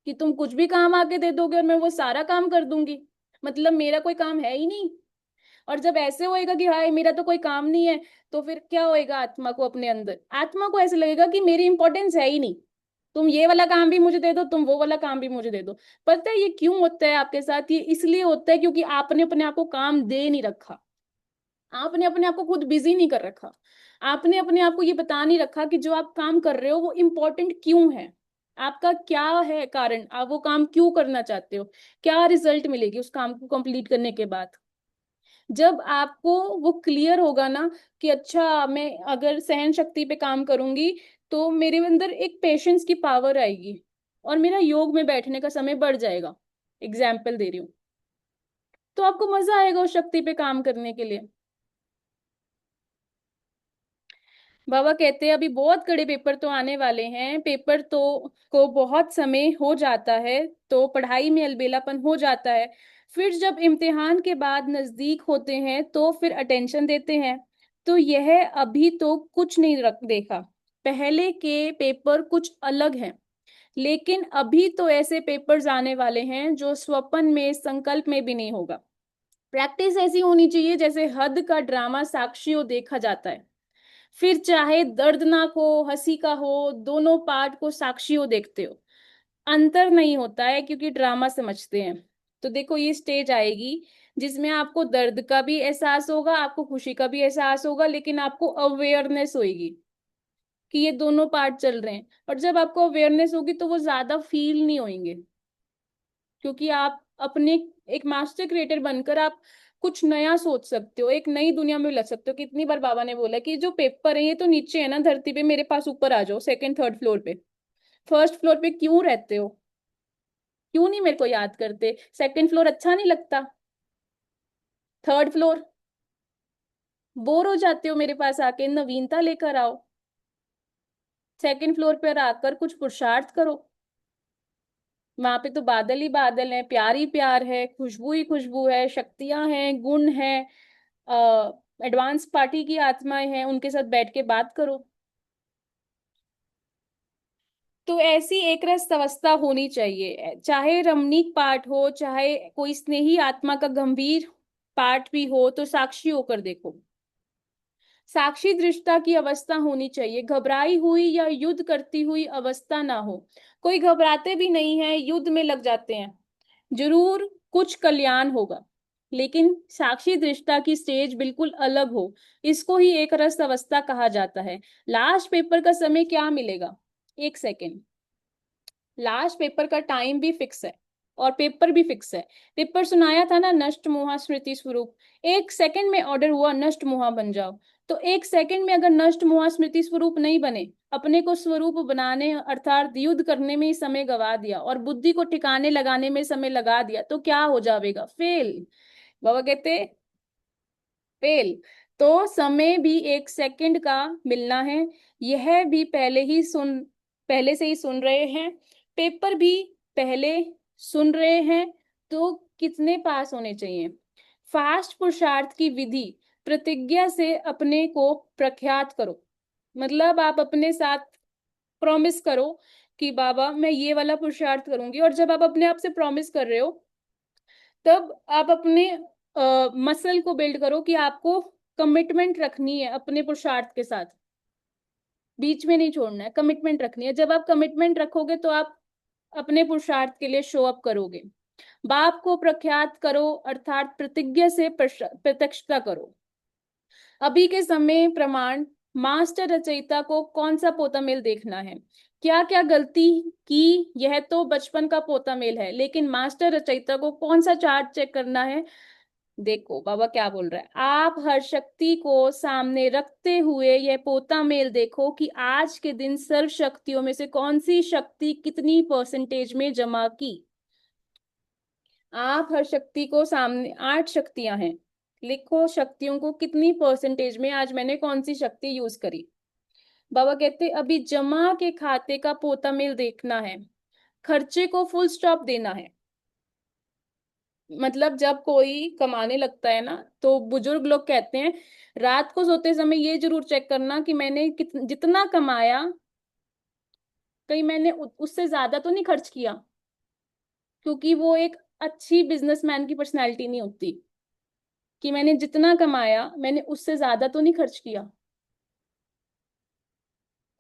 कि तुम कुछ भी काम आके दे दोगे और मैं वो सारा काम कर दूंगी, मतलब मेरा कोई काम है ही नहीं। और जब ऐसे होएगा कि हाय मेरा तो कोई काम नहीं है, तो फिर क्या होएगा आत्मा को, अपने अंदर आत्मा को ऐसे लगेगा कि मेरी इंपॉर्टेंस है ही नहीं, तुम ये वाला काम भी मुझे दे दो, तुम वो वाला काम भी मुझे दे दो। पता है ये क्यों होता है आपके साथ? ये इसलिए होता है क्योंकि आपने अपने आप को काम दे नहीं रखा, आपने अपने आप को खुद बिजी नहीं कर रखा, आपने अपने आप को ये बता नहीं रखा कि जो आप काम कर रहे हो वो इम्पोर्टेंट क्यों है, आपका क्या है कारण, आप वो काम क्यों करना चाहते हो, क्या रिजल्ट मिलेगी उस काम को कंप्लीट करने के बाद। जब आपको वो क्लियर होगा ना कि अच्छा मैं अगर सहन शक्ति पे काम करूंगी तो मेरे अंदर एक पेशेंस की पावर आएगी और मेरा योग में बैठने का समय बढ़ जाएगा, एग्जाम्पल दे रही हूँ, तो आपको मजा आएगा उस शक्ति पे काम करने के लिए। बाबा कहते हैं अभी बहुत कड़े पेपर तो आने वाले हैं, पेपर तो को बहुत समय हो जाता है, तो पढ़ाई में अलबेलापन हो जाता है। फिर जब इम्तिहान के बाद नजदीक होते हैं तो फिर अटेंशन देते हैं। तो यह अभी तो कुछ नहीं रख देखा, पहले के पेपर कुछ अलग हैं, लेकिन अभी तो ऐसे पेपर्स आने वाले हैं जो स्वप्न में संकल्प में भी नहीं होगा। प्रैक्टिस ऐसी होनी चाहिए जैसे हद का ड्रामा साक्षियों देखा जाता है, फिर चाहे दर्दनाक हो हंसी का हो, दोनों पार्ट को साक्षियों देखते हो, अंतर नहीं होता है क्योंकि ड्रामा समझते हैं। तो देखो ये स्टेज आएगी जिसमें आपको दर्द का भी एहसास होगा, आपको खुशी का भी एहसास होगा, लेकिन आपको अवेयरनेस होगी कि ये दोनों पार्ट चल रहे हैं। और जब आपको अवेयरनेस होगी तो वो ज्यादा फील नहीं होंगे, क्योंकि आप अपने एक मास्टर क्रिएटर बनकर आप कुछ नया सोच सकते हो, एक नई दुनिया में लग सकते हो। कितनी बार बाबा ने बोला कि जो पेपर है ये तो नीचे है ना धरती पे, मेरे पास ऊपर आ जाओ, सेकंड थर्ड फ्लोर पे, फर्स्ट फ्लोर पे क्यों रहते हो, क्यों नहीं मेरे को याद करते, सेकंड फ्लोर अच्छा नहीं लगता, थर्ड फ्लोर बोर हो जाते हो, मेरे पास आके नवीनता लेकर आओ, सेकंड फ्लोर पर आकर कुछ पुरुषार्थ करो। वहां पे तो बादल ही बादल है, प्यार ही प्यार है, खुशबू ही खुशबू है, शक्तियां हैं, गुण है, एडवांस पार्टी की आत्माएं हैं, उनके साथ बैठ के बात करो। तो ऐसी एक रस अवस्था होनी चाहिए, चाहे रमणीक पाठ हो, चाहे कोई स्नेही आत्मा का गंभीर पाठ भी हो, तो साक्षी होकर देखो। साक्षी दृष्टा की अवस्था होनी चाहिए, घबराई हुई या युद्ध करती हुई अवस्था ना हो। कोई घबराते भी नहीं है, युद्ध में लग जाते हैं, जरूर कुछ कल्याण होगा, लेकिन साक्षी दृष्टा की स्टेज बिल्कुल अलग हो, इसको ही एक रस अवस्था कहा जाता है। लास्ट पेपर का समय क्या मिलेगा? 1 सेकेंड। लास्ट पेपर का टाइम भी फिक्स है और पेपर भी फिक्स है। पेपर सुनाया था ना, नष्ट मोहा स्मृति स्वरूप। 1 सेकेंड में ऑर्डर हुआ नष्ट मोहा बन जाओ। तो 1 सेकेंड में अगर नष्ट मोहा स्मृति स्वरूप नहीं बने, अपने को स्वरूप बनाने अर्थात युद्ध करने में ही समय गवा दिया और बुद्धि को ठिकाने लगाने में समय लगा दिया, तो क्या हो जाएगा? फेल। बाबा कहते फेल। तो समय भी 1 सेकेंड का मिलना है। यह भी पहले से ही सुन रहे हैं, पेपर भी पहले सुन रहे हैं, तो कितने पास होने चाहिए? फास्ट पुरुषार्थ की विधि, प्रतिज्ञा से अपने को प्रख्यात करो। मतलब आप अपने साथ प्रॉमिस करो कि बाबा मैं ये वाला पुरुषार्थ करूंगी, और जब आप अपने आप से प्रॉमिस कर रहे हो, तब आप अपने मसल को बिल्ड करो कि आपको कमिटमेंट रखनी है अपने पुरुषार्थ के साथ, बीच में नहीं छोड़ना है, कमिटमेंट रखनी है। जब आप कमिटमेंट रखोगे तो आप अपने पुरुषार्थ के लिए शो अप करोगे। बाप को प्रख्यात करो अर्थात प्रतिज्ञा से प्रत्यक्षता करो। अभी के समय प्रमाण, मास्टर रचयिता को कौन सा पोता मेल देखना है, क्या क्या गलती की, यह तो बचपन का पोता मेल है, लेकिन मास्टर रचयिता को कौन सा चार्ट चेक करना है? देखो बाबा क्या बोल रहा है, आप हर शक्ति को सामने रखते हुए यह पोता मेल देखो कि आज के दिन सर्व शक्तियों में से कौन सी शक्ति कितनी परसेंटेज में जमा की। आप हर शक्ति को सामने, 8 शक्तियां हैं, लिखो शक्तियों को कितनी परसेंटेज में आज मैंने कौन सी शक्ति यूज करी। बाबा कहते अभी जमा के खाते का पोता मेल देखना है, खर्चे को फुल स्टॉप देना है। मतलब जब कोई कमाने लगता है ना, तो बुजुर्ग लोग कहते हैं रात को सोते समय ये जरूर चेक करना कि मैंने जितना कमाया, कहीं मैंने उससे ज्यादा तो नहीं खर्च किया, क्योंकि वो एक अच्छी बिजनेसमैन की पर्सनैलिटी नहीं होती, कि मैंने जितना कमाया मैंने उससे ज्यादा तो नहीं खर्च किया।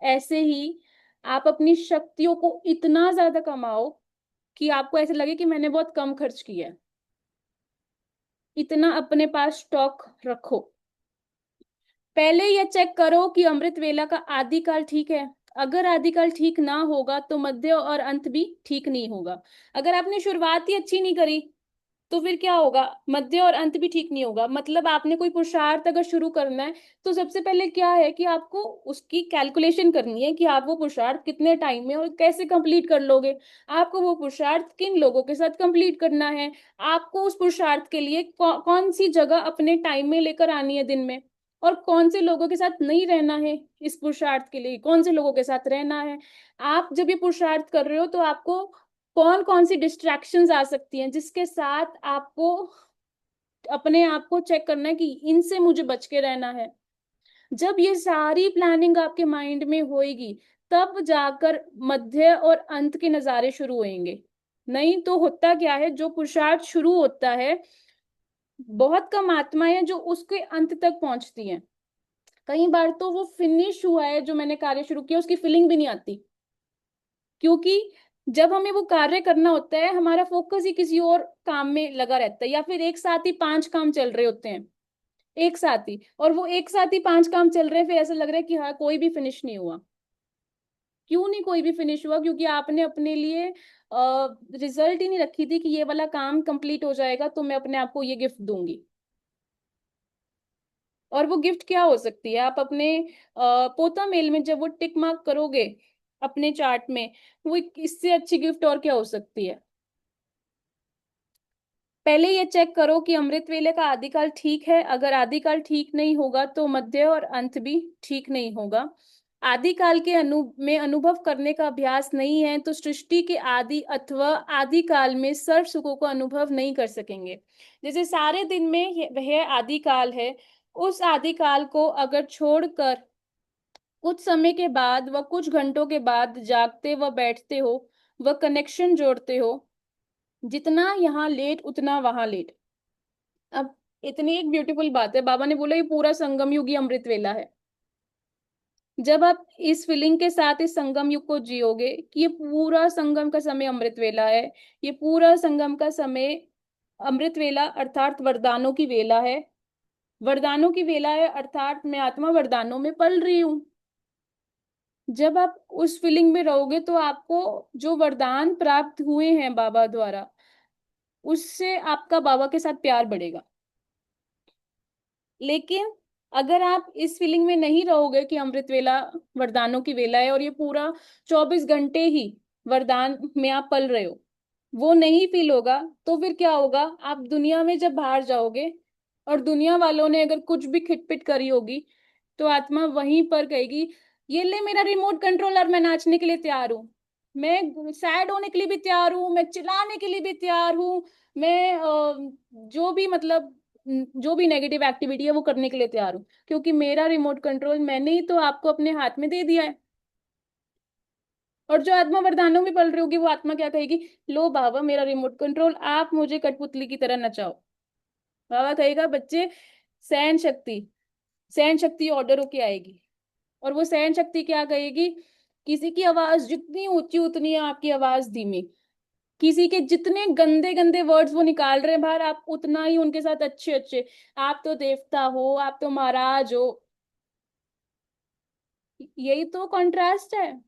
ऐसे ही आप अपनी शक्तियों को इतना ज्यादा कमाओ कि आपको ऐसे लगे कि मैंने बहुत कम खर्च किया है। इतना अपने पास स्टॉक रखो। पहले यह चेक करो कि अमृत वेला का आदिकाल ठीक है। अगर आदिकाल ठीक ना होगा तो मध्य और अंत भी ठीक नहीं होगा। अगर आपने शुरुआत ही अच्छी नहीं करी तो फिर क्या होगा? मध्य और अंत भी ठीक नहीं होगा। मतलब आपने कोई पुरुषार्थ अगर शुरू करना है, तो सबसे पहले क्या है कि आपको उसकी कैलकुलेशन करनी है कि आप वो पुरुषार्थ कितने टाइम में और कैसे कंप्लीट कर लोगे। आपको वो पुरुषार्थ किन लोगों के साथ कंप्लीट करना है, आपको उस पुरुषार्थ के लिए कौन सी जगह अपने टाइम में लेकर आनी है दिन में, और कौन से लोगों के साथ नहीं रहना है, इस पुरुषार्थ के लिए कौन से लोगों के साथ रहना है। आप जब ये पुरुषार्थ कर रहे हो तो आपको कौन कौन सी डिस्ट्रैक्शंस आ सकती हैं, जिसके साथ आपको अपने आप को चेक करना है कि इनसे मुझे बच के रहना है। जब ये सारी प्लानिंग आपके माइंड में होएगी, तब जाकर मध्य और अंत के नजारे शुरू होंगे। नहीं तो होता क्या है, जो पुरुषार्थ शुरू होता है, बहुत कम आत्माएं जो उसके अंत तक पहुंचती हैं। कई बार तो वो फिनिश हुआ है जो मैंने कार्य शुरू किया उसकी फीलिंग भी नहीं आती, क्योंकि जब हमें वो कार्य करना होता है हमारा फोकस ही किसी और काम में लगा रहता है, या फिर एक साथ ही 5 काम चल रहे होते हैं, एक साथ ही, और वो एक साथ ही 5 काम चल रहे हैं, फिर ऐसा लग रहा है कि हाँ कोई भी फिनिश नहीं हुआ। क्यों नहीं कोई भी फिनिश हुआ? क्योंकि आपने अपने लिए रिजल्ट ही नहीं रखी थी कि ये वाला काम कंप्लीट हो जाएगा तो मैं अपने आप को ये गिफ्ट दूंगी। और वो गिफ्ट क्या हो सकती है? आप अपने पोता मेल में जब वो टिक मार्क करोगे अपने चार्ट में, वो इससे अच्छी गिफ्ट और क्या हो सकती है? पहले ये चेक करो कि अमृत वेले का आदिकाल ठीक है। अगर आदिकाल ठीक नहीं होगा तो मध्य और अंत भी ठीक नहीं होगा। आदिकाल के में अनुभव करने का अभ्यास नहीं है तो सृष्टि के आदि अथवा आदिकाल में सर्व सुखों को अनुभव नहीं कर सकेंगे। जैसे सारे दिन में वह आदिकाल है, उस आदिकाल को अगर छोड़कर कुछ समय के बाद व कुछ घंटों के बाद जागते व बैठते हो, वह कनेक्शन जोड़ते हो, जितना यहाँ लेट उतना वहां लेट। अब इतनी एक ब्यूटीफुल बात है, बाबा ने बोला ये पूरा संगम युग ही अमृत वेला है। जब आप इस फीलिंग के साथ इस संगम युग को जियोगे कि ये पूरा संगम का समय अमृत वेला है, ये पूरा संगम का समय अमृत वेला अर्थात वरदानों की वेला है, वरदानों की वेला है अर्थात मैं आत्मा वरदानों में पल रही हूं। जब आप उस फीलिंग में रहोगे तो आपको जो वरदान प्राप्त हुए हैं बाबा द्वारा, उससे आपका बाबा के साथ प्यार बढ़ेगा। लेकिन अगर आप इस फीलिंग में नहीं रहोगे कि अमृत वेला वरदानों की वेला है और ये पूरा 24 घंटे ही वरदान में आप पल रहे हो, वो नहीं फील होगा, तो फिर क्या होगा, आप दुनिया में जब बाहर जाओगे और दुनिया वालों ने अगर कुछ भी खिटपिट करी होगी, तो आत्मा वहीं पर कहेगी, ये ले मेरा रिमोट कंट्रोलर, मैं नाचने के लिए तैयार हूँ, मैं सैड होने के लिए भी तैयार हूँ, मैं चिल्लाने के लिए भी तैयार हूँ, मैं जो भी मतलब जो भी नेगेटिव एक्टिविटी है वो करने के लिए तैयार हूँ, क्योंकि मेरा रिमोट कंट्रोल मैंने ही तो आपको अपने हाथ में दे दिया है। और जो आत्मा वरदानों में पल रही होगी वो आत्मा क्या कहेगी, लो बाबा मेरा रिमोट कंट्रोल, आप मुझे कठपुतली की तरह नचाओ। बाबा कहेगा बच्चे, सहन शक्ति, सहन शक्ति ऑर्डर होके आएगी। और वो सहन शक्ति क्या कहेगी, किसी की आवाज जितनी ऊंची उतनी है आपकी आवाज धीमी, किसी के जितने गंदे गंदे वर्ड्स वो निकाल रहे हैं बाहर, आप उतना ही उनके साथ अच्छे अच्छे, आप तो देवता हो, आप तो महाराज हो। यही तो कॉन्ट्रास्ट है,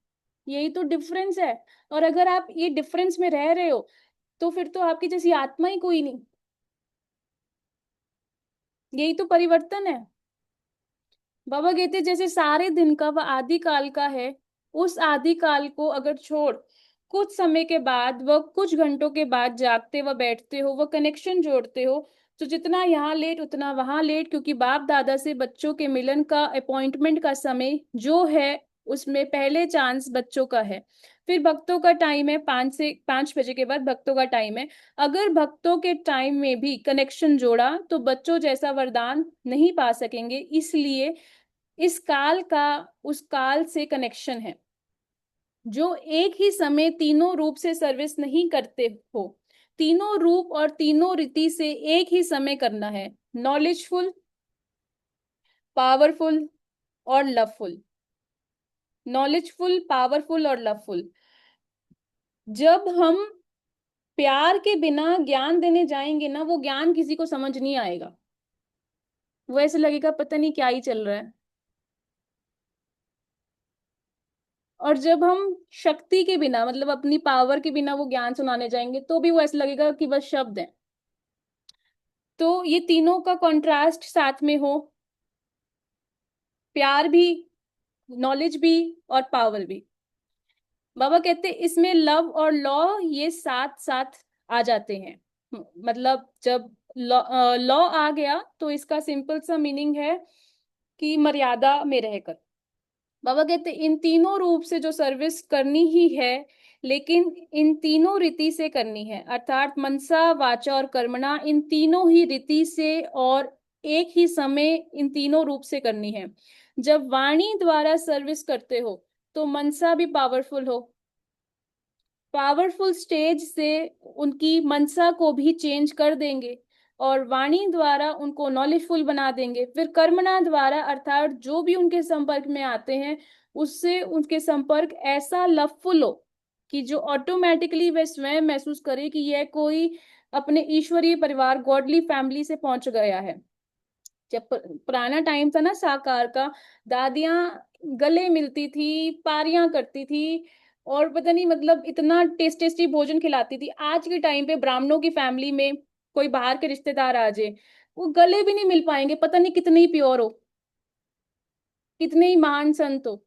यही तो डिफरेंस है। और अगर आप ये डिफरेंस में रह रहे हो तो फिर तो आपकी जैसी आत्मा ही कोई नहीं। यही तो परिवर्तन है। बाबा कहते जैसे सारे दिन का वह आदि काल का है, उस आदि काल को अगर छोड़ कुछ समय के बाद, वह कुछ घंटों के बाद जागते व बैठते हो, वह कनेक्शन जोड़ते हो, तो जितना यहाँ लेट उतना वहां लेट, क्योंकि बाप दादा से बच्चों के मिलन का अपॉइंटमेंट का समय जो है उसमें पहले चांस बच्चों का है। फिर भक्तों का टाइम है 5 से 5 बजे के बाद भक्तों का टाइम है। अगर भक्तों के टाइम में भी कनेक्शन जोड़ा तो बच्चों जैसा वरदान नहीं पा सकेंगे, इसलिए इस काल का उस काल से कनेक्शन है। जो एक ही समय तीनों रूप से सर्विस नहीं करते हो, तीनों रूप और तीनों रीति से एक ही समय करना है, नॉलेजफुल, पावरफुल और लवफुल, नॉलेजफुल, पावरफुल और लवफुल। जब हम प्यार के बिना ज्ञान देने जाएंगे ना, वो ज्ञान किसी को समझ नहीं आएगा, वो ऐसे लगेगा पता नहीं क्या ही चल रहा है। और जब हम शक्ति के बिना मतलब अपनी पावर के बिना वो ज्ञान सुनाने जाएंगे तो भी वो ऐसा लगेगा कि बस शब्द है। तो ये तीनों का कंट्रास्ट साथ में हो, प्यार भी, नॉलेज भी और पावर भी। बाबा कहते इसमें लव और लॉ ये साथ साथ आ जाते हैं। मतलब जब लॉ आ गया तो इसका सिंपल सा मीनिंग है कि मर्यादा में रहकर। बाबा कहते इन तीनों रूप से जो सर्विस करनी ही है, लेकिन इन तीनों रीति से करनी है, अर्थात मनसा वाचा और कर्मणा, इन तीनों ही रीति से और एक ही समय इन तीनों रूप से करनी है। जब वाणी द्वारा सर्विस करते हो तो मनसा भी पावरफुल हो, पावरफुल स्टेज से उनकी मनसा को भी चेंज कर देंगे और वाणी द्वारा उनको नॉलेजफुल बना देंगे। फिर कर्मणा द्वारा अर्थात जो भी उनके संपर्क में आते हैं उससे उनके संपर्क ऐसा लवफुल हो कि जो ऑटोमेटिकली वह स्वयं महसूस करे कि यह कोई अपने ईश्वरीय परिवार गॉडली फैमिली से पहुंच गया है। जब पुराना टाइम था ना साकार का, दादियां गले मिलती थी, पारियां करती थी और पता नहीं मतलब इतना टेस्टी टेस्टी भोजन खिलाती थी। आज के टाइम पे ब्राह्मणों की फैमिली में कोई बाहर के रिश्तेदार आ जाए, वो गले भी नहीं मिल पाएंगे, पता नहीं कितने ही प्योर हो, कितने ही महान संत हो,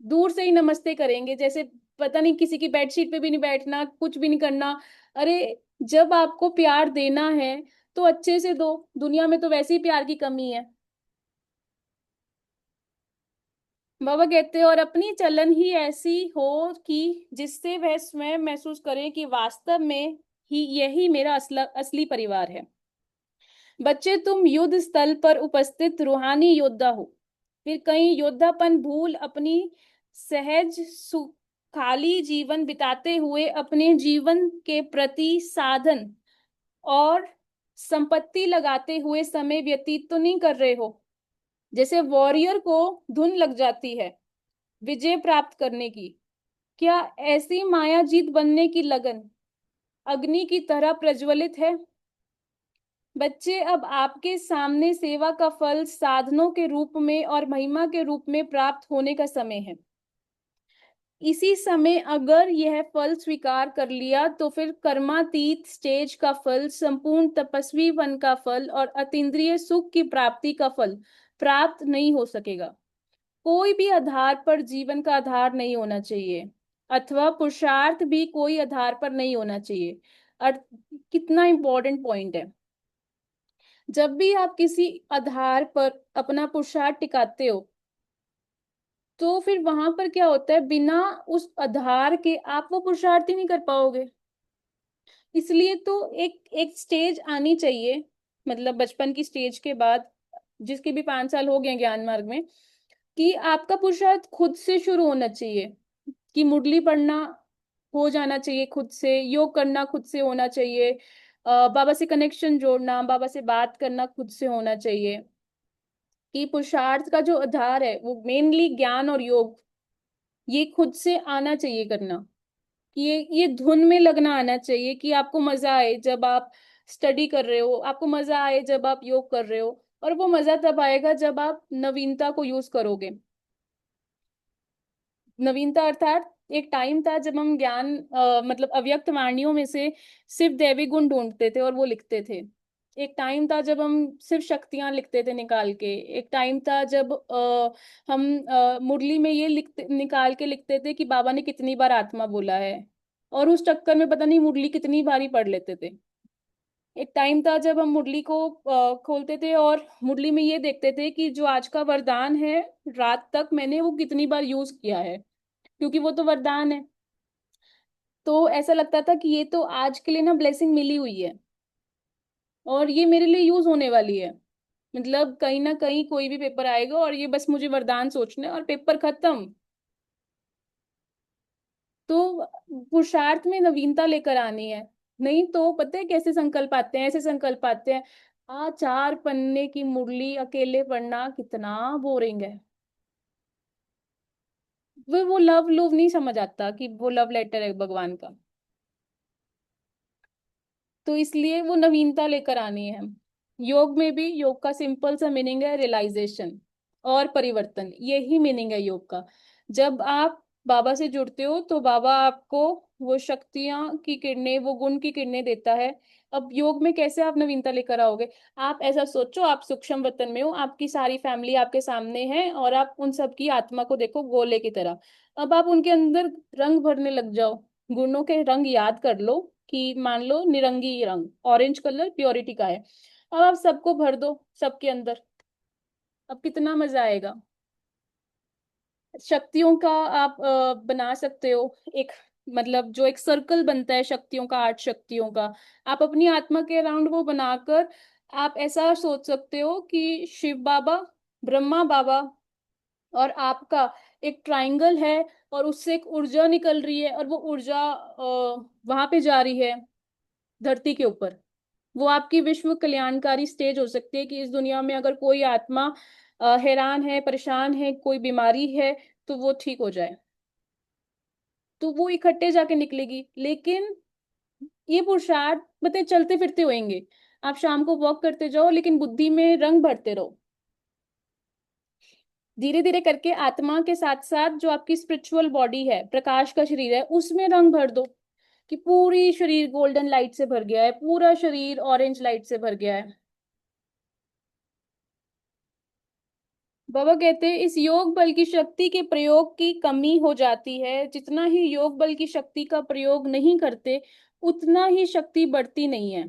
दूर से ही नमस्ते करेंगे, जैसे पता नहीं किसी की बेडशीट पे भी नहीं बैठना, कुछ भी नहीं करना। अरे जब आपको प्यार देना है तो अच्छे से दो, दुनिया में तो वैसे ही प्यार की कमी है। बाबा कहते हैं और अपनी चलन ही ऐसी हो कि जिससे वह स्वयं महसूस करे कि वास्तव में ही यही मेरा असली परिवार है। बच्चे तुम युद्ध स्थल पर उपस्थित रूहानी योद्धा हो, फिर कहीं योद्धापन भूल अपनी सहज सुखाली जीवन बिताते हुए अपने जीवन के प्रति साधन और संपत्ति लगाते हुए समय व्यतीत तो नहीं कर रहे हो। जैसे वॉरियर को धुन लग जाती है विजय प्राप्त करने की, क्या ऐसी माया जीत बनने की लगन अग्नि की तरह प्रज्वलित है? बच्चे, अब आपके सामने सेवा का फल साधनों के रूप में और महिमा के रूप में प्राप्त होने का समय है। इसी समय अगर यह फल स्वीकार कर लिया तो फिर कर्मातीत स्टेज का फल, संपूर्ण तपस्वी वन का फल और अतीन्द्रिय सुख की प्राप्ति का फल प्राप्त नहीं हो सकेगा। कोई भी आधार पर जीवन का आधार नहीं होना चाहिए, अथवा पुरुषार्थ भी कोई आधार पर नहीं होना चाहिए। कितना इंपॉर्टेंट पॉइंट है। जब भी आप किसी आधार पर अपना पुरुषार्थ टिकाते हो तो फिर वहां पर क्या होता है, बिना उस आधार के आप वो पुरुषार्थ ही नहीं कर पाओगे। इसलिए तो एक एक स्टेज आनी चाहिए, मतलब बचपन की स्टेज के बाद, जिसके भी 5 साल हो गए ज्ञान मार्ग में, कि आपका पुरुषार्थ खुद से शुरू होना चाहिए। कि मुरली पढ़ना हो जाना चाहिए खुद से, योग करना खुद से होना चाहिए, बाबा से कनेक्शन जोड़ना, बाबा से बात करना खुद से होना चाहिए। कि पुरुषार्थ का जो आधार है वो मेनली ज्ञान और योग, ये खुद से आना चाहिए करना। कि ये धुन में लगना आना चाहिए, कि आपको मजा आए जब आप स्टडी कर रहे हो, आपको मजा आए जब आप योग कर रहे हो। और वो मजा तब आएगा जब आप नवीनता को यूज करोगे। नवीनता अर्थात एक टाइम था जब हम ज्ञान मतलब अव्यक्त वाणियों में से सिर्फ दैवी गुण ढूंढते थे और वो लिखते थे। एक टाइम था जब हम सिर्फ शक्तियां लिखते थे निकाल के। एक टाइम था जब हम मुरली में ये लिखते निकाल के लिखते थे कि बाबा ने कितनी बार आत्मा बोला है, और उस चक्कर में पता नहीं मुरली कितनी बार ही पढ़ लेते थे। एक टाइम था जब हम मुरली को खोलते थे और मुरली में ये देखते थे कि जो आज का वरदान है, रात तक मैंने वो कितनी बार यूज किया है, क्योंकि वो तो वरदान है। तो ऐसा लगता था कि ये तो आज के लिए ना ब्लेसिंग मिली हुई है और ये मेरे लिए यूज होने वाली है। मतलब कहीं ना कहीं कोई भी पेपर आएगा और ये बस मुझे वरदान सोचना है और पेपर खत्म। तो पुरुषार्थ में नवीनता लेकर आनी है। नहीं तो पता है कैसे संकल्प आते हैं, ऐसे संकल्प आते हैं, 4 पन्ने की मुरली अकेले पढ़ना कितना बोरिंग है। वो लव लव नहीं समझ आता कि वो लव लेटर है भगवान का। तो इसलिए वो नवीनता लेकर आनी है। योग में भी, योग का सिंपल सा मीनिंग है रियलाइजेशन और परिवर्तन, यही मीनिंग है योग का। जब आप बाबा से जुड़ते हो तो बाबा आपको वो शक्तियां की किरणें, वो गुण की किरणें देता है। अब योग में कैसे आप नवीनता लेकर आओगे? आप ऐसा सोचो, आप सूक्ष्म वतन में हो, आपकी सारी फैमिली आपके सामने है और आप उन सब की आत्मा को देखो गोले की तरह। अब आप उनके अंदर रंग भरने लग जाओ, गुणों के रंग याद कर लो। कि मान लो निरंगी रंग, ऑरेंज कलर प्योरिटी का है, अब आप सबको भर दो सबके अंदर। अब कितना मजा आएगा। शक्तियों का आप बना सकते हो एक, मतलब जो एक सर्कल बनता है शक्तियों का, 8 शक्तियों का, आप अपनी आत्मा के अराउंड वो बनाकर आप ऐसा सोच सकते हो कि शिव बाबा, ब्रह्मा बाबा और आपका एक ट्रायंगल है, और उससे एक ऊर्जा निकल रही है और वो ऊर्जा वहां पे जा रही है धरती के ऊपर। वो आपकी विश्व कल्याणकारी स्टेज हो सकती है कि इस दुनिया में अगर कोई आत्मा हैरान है, परेशान है, कोई बीमारी है, तो वो ठीक हो जाए। तो वो इकट्ठे जाके निकलेगी। लेकिन ये पुरुषार्थ बताए चलते फिरते होंगे। आप शाम को वॉक करते जाओ लेकिन बुद्धि में रंग भरते रहो। धीरे धीरे करके आत्मा के साथ साथ जो आपकी स्पिरिचुअल बॉडी है, प्रकाश का शरीर है, उसमें रंग भर दो। कि पूरी शरीर गोल्डन लाइट से भर गया है, पूरा शरीर ऑरेंज लाइट से भर गया है। बाबा कहते हैं इस योग बल की शक्ति के प्रयोग की कमी हो जाती है। जितना ही योग बल की शक्ति का प्रयोग नहीं करते उतना ही शक्ति बढ़ती नहीं है।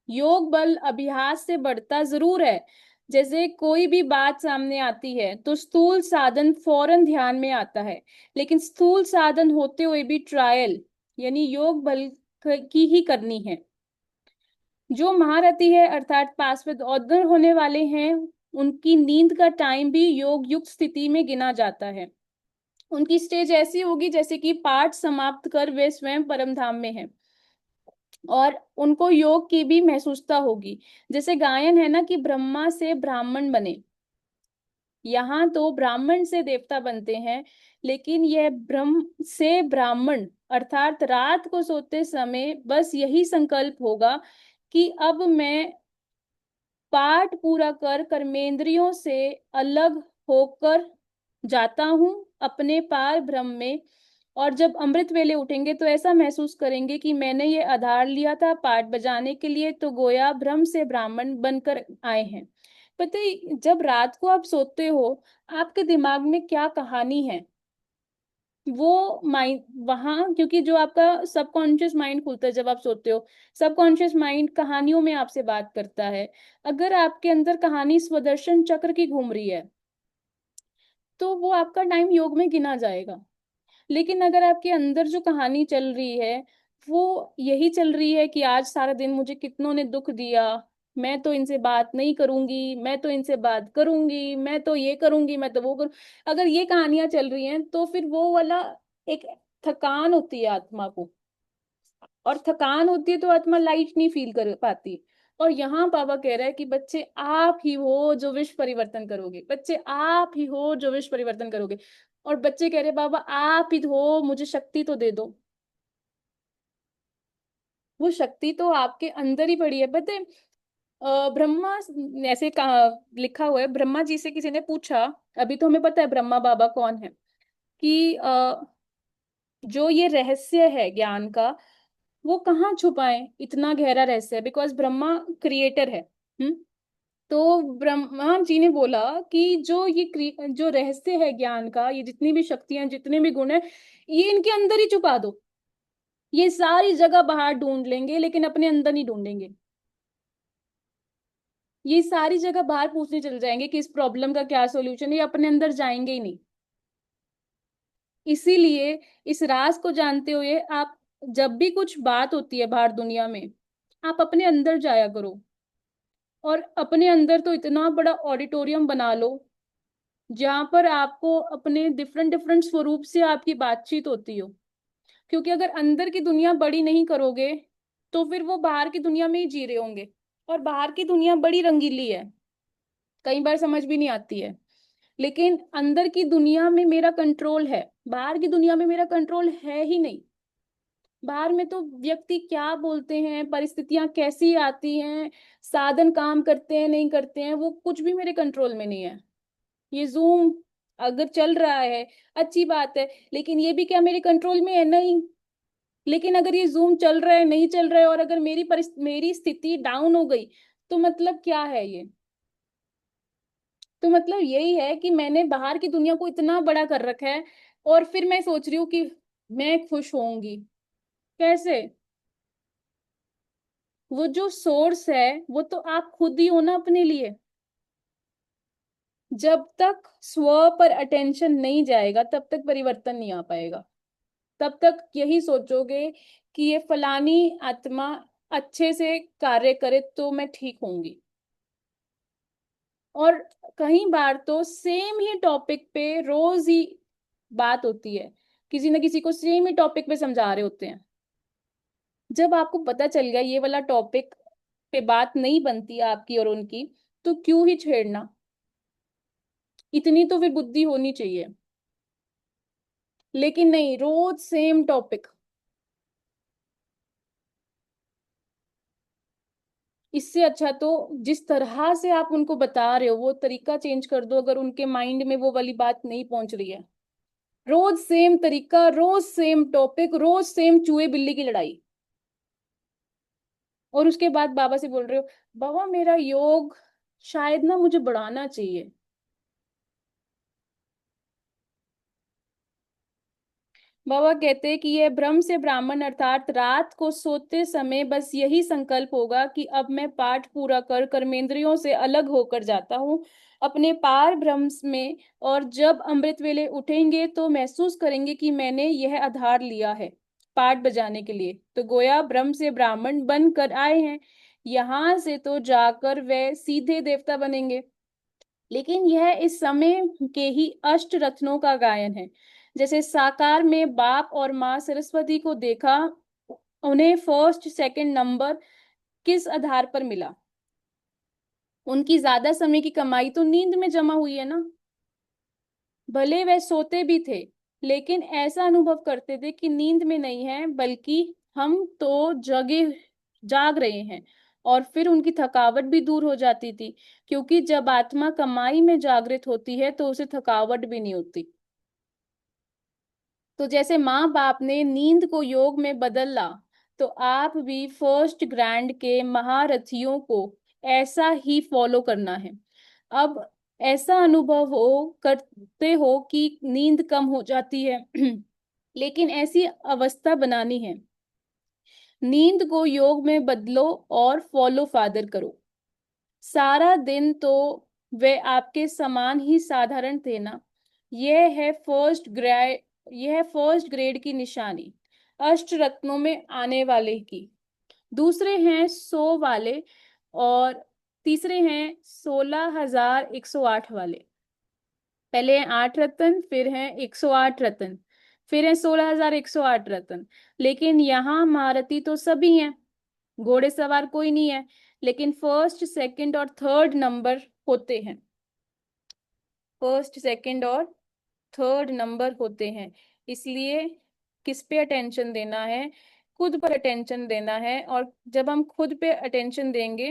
योग बल अभ्यास से बढ़ता जरूर है। जैसे कोई भी बात सामने आती है तो स्थूल साधन फौरन ध्यान में आता है, लेकिन स्थूल साधन होते हुए भी ट्रायल यानी योग बल की ही करनी है। जो महारथी है अर्थात पासवेद ऑर्डर होने वाले हैं, उनकी नींद का टाइम भी योग युक्त स्थिति में गिना जाता है। उनकी स्टेज ऐसी होगी जैसे कि पाठ समाप्त कर वे स्वयं परम धाम में है। और उनको योग की भी महसूसता होगी। जैसे गायन है ना कि ब्रह्मा से ब्राह्मण बने, यहाँ तो ब्राह्मण से देवता बनते हैं, लेकिन यह ब्रह्म से ब्राह्मण अर्थात रात को सोते समय बस यही संकल्प होगा कि अब मैं पाठ पूरा कर कर्मेंद्रियों से अलग होकर जाता हूं अपने पार ब्रह्म में। और जब अमृत वेले उठेंगे तो ऐसा महसूस करेंगे कि मैंने ये आधार लिया था पाठ बजाने के लिए, तो गोया ब्रह्म से ब्राह्मण बनकर आए हैं। पता है जब रात को आप सोते हो, आपके दिमाग में क्या कहानी है, वो माइंड वहां, क्योंकि जो आपका सबकॉन्शियस माइंड खुलता है जब आप सोते हो, सबकॉन्शियस माइंड कहानियों में आपसे बात करता है। अगर आपके अंदर कहानी स्वदर्शन चक्र की घूम रही है, तो वो आपका टाइम योग में गिना जाएगा। लेकिन अगर आपके अंदर जो कहानी चल रही है, वो यही चल रही है कि आज सारा दिन मुझे कितनों ने दुख दिया, मैं तो इनसे बात नहीं करूंगी, मैं तो इनसे बात करूंगी, मैं तो ये करूंगी, मैं तो वो करूँ, अगर ये कहानियां चल रही हैं तो फिर वो वाला एक थकान होती है आत्मा को। और थकान होती है तो आत्मा लाइट नहीं फील कर पाती। और यहाँ बाबा कह रहा है कि बच्चे आप ही हो जो विश्व परिवर्तन करोगे, बच्चे आप ही हो जो विश्व परिवर्तन करोगे। और बच्चे कह रहे बाबा आप ही हो, मुझे शक्ति तो दे दो। वो शक्ति तो आपके अंदर ही पड़ी है। पता है ब्रह्मा, ऐसे कहा लिखा हुआ है, ब्रह्मा जी से किसी ने पूछा, अभी तो हमें पता है ब्रह्मा बाबा कौन है, कि जो ये रहस्य है ज्ञान का, वो कहाँ छुपाए, इतना गहरा रहस्य है, बिकॉज ब्रह्मा क्रिएटर है। हम्म। तो ब्रह्मा जी ने बोला कि जो रहस्य है ज्ञान का, ये जितनी भी शक्तियां जितने भी गुण है, ये इनके अंदर ही छुपा दो। ये सारी जगह बाहर ढूंढ लेंगे लेकिन अपने अंदर नहीं ढूंढेंगे। ये सारी जगह बाहर पूछने चल जाएंगे कि इस प्रॉब्लम का क्या सॉल्यूशन है, ये अपने अंदर जाएंगे ही नहीं। इसीलिए इस राज को जानते हुए आप, जब भी कुछ बात होती है बाहर दुनिया में, आप अपने अंदर जाया करो। और अपने अंदर तो इतना बड़ा ऑडिटोरियम बना लो जहां पर आपको अपने डिफरेंट डिफरेंट स्वरूप से आपकी बातचीत होती हो। क्योंकि अगर अंदर की दुनिया बड़ी नहीं करोगे, तो फिर वो बाहर की दुनिया में ही जी रहे होंगे। और बाहर की दुनिया बड़ी रंगीली है, कई बार समझ भी नहीं आती है। लेकिन अंदर की दुनिया में मेरा कंट्रोल है, बाहर की दुनिया में मेरा कंट्रोल है ही नहीं। बाहर में तो व्यक्ति क्या बोलते हैं, परिस्थितियां कैसी आती हैं, साधन काम करते हैं नहीं करते हैं, वो कुछ भी मेरे कंट्रोल में नहीं है। ये जूम अगर चल रहा है, अच्छी बात है, लेकिन ये भी क्या मेरे कंट्रोल में है? नहीं। लेकिन अगर ये जूम चल रहा है, नहीं चल रहा है, और अगर मेरी स्थिति डाउन हो गई, तो मतलब क्या है ये? तो मतलब यही है कि मैंने बाहर की दुनिया को इतना बड़ा कर रखा है, और फिर मैं सोच रही हूँ कि मैं खुश होऊंगी। कैसे? वो जो सोर्स है वो तो आप खुद ही हो ना अपने लिए। जब तक स्व पर अटेंशन नहीं जाएगा तब तक परिवर्तन नहीं आ पाएगा। तब तक यही सोचोगे कि ये फलानी आत्मा अच्छे से कार्य करे तो मैं ठीक होंगी। और कई बार तो सेम ही टॉपिक पे रोज ही बात होती है, किसी ना किसी को सेम ही टॉपिक पे समझा रहे होते हैं। जब आपको पता चल गया ये वाला टॉपिक पे बात नहीं बनती आपकी और उनकी, तो क्यों ही छेड़ना? इतनी तो फिर बुद्धि होनी चाहिए। लेकिन नहीं, रोज सेम टॉपिक। इससे अच्छा तो जिस तरह से आप उनको बता रहे हो वो तरीका चेंज कर दो, अगर उनके माइंड में वो वाली बात नहीं पहुंच रही है। रोज सेम तरीका, रोज सेम टॉपिक, रोज सेम चूहे बिल्ली की लड़ाई। और उसके बाद बाबा से बोल रहे हो बाबा मेरा योग शायद ना मुझे बढ़ाना चाहिए। बाबा कहते हैं कि यह ब्रह्म से ब्राह्मण अर्थात रात को सोते समय बस यही संकल्प होगा कि अब मैं पाठ पूरा कर कर्मेंद्रियों से अलग होकर जाता हूँ अपने पार ब्रह्म में। और जब अमृत वेले उठेंगे तो महसूस करेंगे कि मैंने यह आधार लिया है पाठ बजाने के लिए, तो गोया ब्रह्म से ब्राह्मण बन कर आए हैं। यहां से तो जाकर वे सीधे देवता बनेंगे। लेकिन यह इस समय के ही अष्ट रत्नों का गायन है। जैसे साकार में बाप और माँ सरस्वती को देखा, उन्हें फर्स्ट सेकंड नंबर किस आधार पर मिला? उनकी ज्यादा समय की कमाई तो नींद में जमा हुई है ना। भले वह सोते भी थे, लेकिन ऐसा अनुभव करते थे कि नींद में नहीं है, बल्कि हम तो जगे जाग रहे हैं। और फिर उनकी थकावट भी दूर हो जाती थी, क्योंकि जब आत्मा कमाई में जागृत होती है तो उसे थकावट भी नहीं होती। तो जैसे माँ बाप ने नींद को योग में बदला, तो आप भी फर्स्ट ग्रैंड के महारथियों को ऐसा ही फॉलो करना है। अब ऐसा अनुभव करते हो कि नींद कम हो जाती है लेकिन ऐसी अवस्था बनानी है। नींद को योग में बदलो और फॉलो फादर करो। सारा दिन तो वे आपके समान ही साधारण थे ना। यह है फर्स्ट ग्रेड की निशानी, अष्ट रत्नों में आने वाले की। दूसरे हैं 100 वाले, और तीसरे हैं 16,108 वाले। पहले हैं 8 रत्न, फिर हैं 108 रत्न, फिर हैं 16,108 रत्न। लेकिन यहाँ महारथी तो सभी हैं, घोड़े सवार कोई नहीं है, लेकिन फर्स्ट सेकंड और थर्ड नंबर होते हैं। फर्स्ट सेकंड और थर्ड नंबर होते हैं। इसलिए किस पे अटेंशन देना है? खुद पर अटेंशन देना है। और जब हम खुद पे अटेंशन देंगे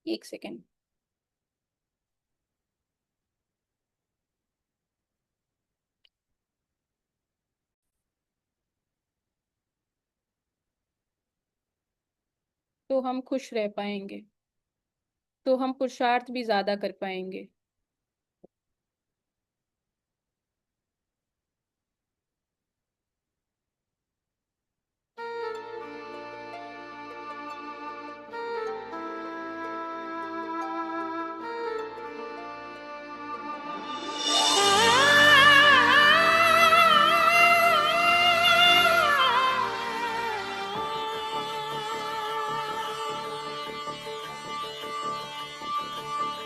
एक सेकेंड, तो हम खुश रह पाएंगे, तो हम पुरुषार्थ भी ज्यादा कर पाएंगे।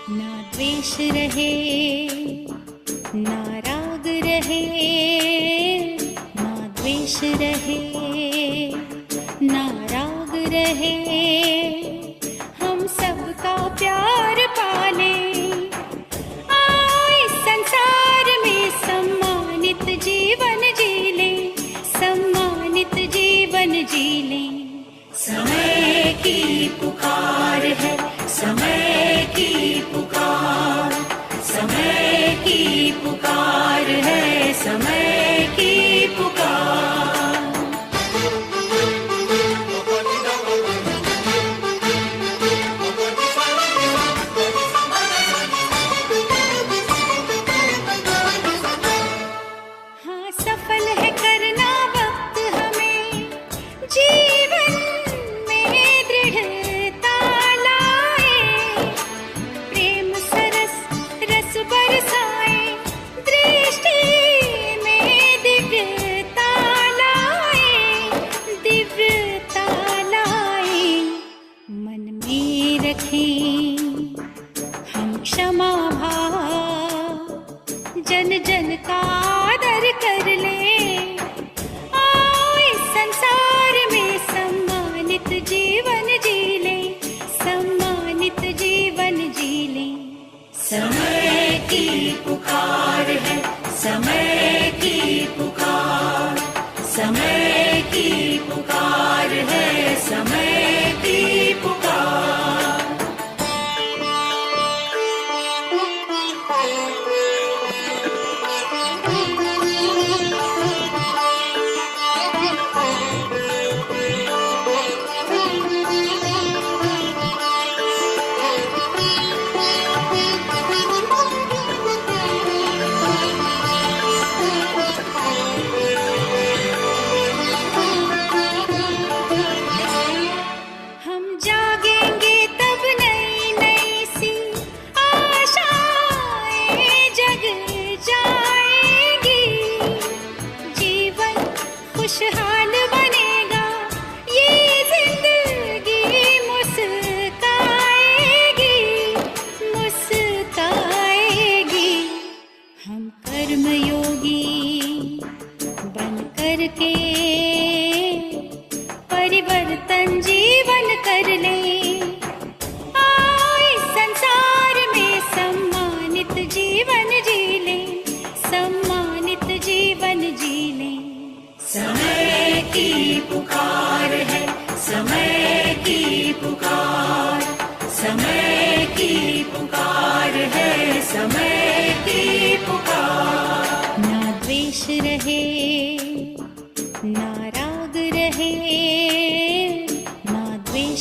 ना द्वेष रहे, ना राग रहे, ना द्वेष रहे, ना राग रहे। हम सबका प्यार पाले, आए संसार में सम्मानित जीवन जी ले, सम्मानित जीवन जी ले। समय की पुकार है, समय की पुकार, समय की पुकार है, समय की पुकार। हाँ, सफल है करना वक्त हमें, जीवन में दृढ़ता लाए, प्रेम सरस रस बरसाए, दृष्टि में दिव्यता लाए, दिव्यता लाए। मन में रखें हम क्षमा भाव, जन जन का आदर कर ले, आए संसार में सम्मानित जीवन जी ले, सम्मानित जीवन जी ले। समय की पुकार है, समय की पुकार, समय की पुकार है, समय की पुकार।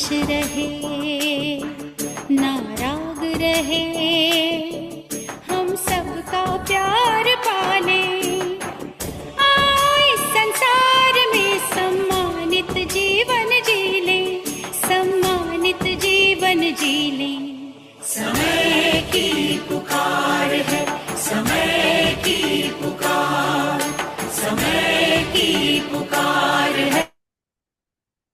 खुश रहे, ना राग रहे,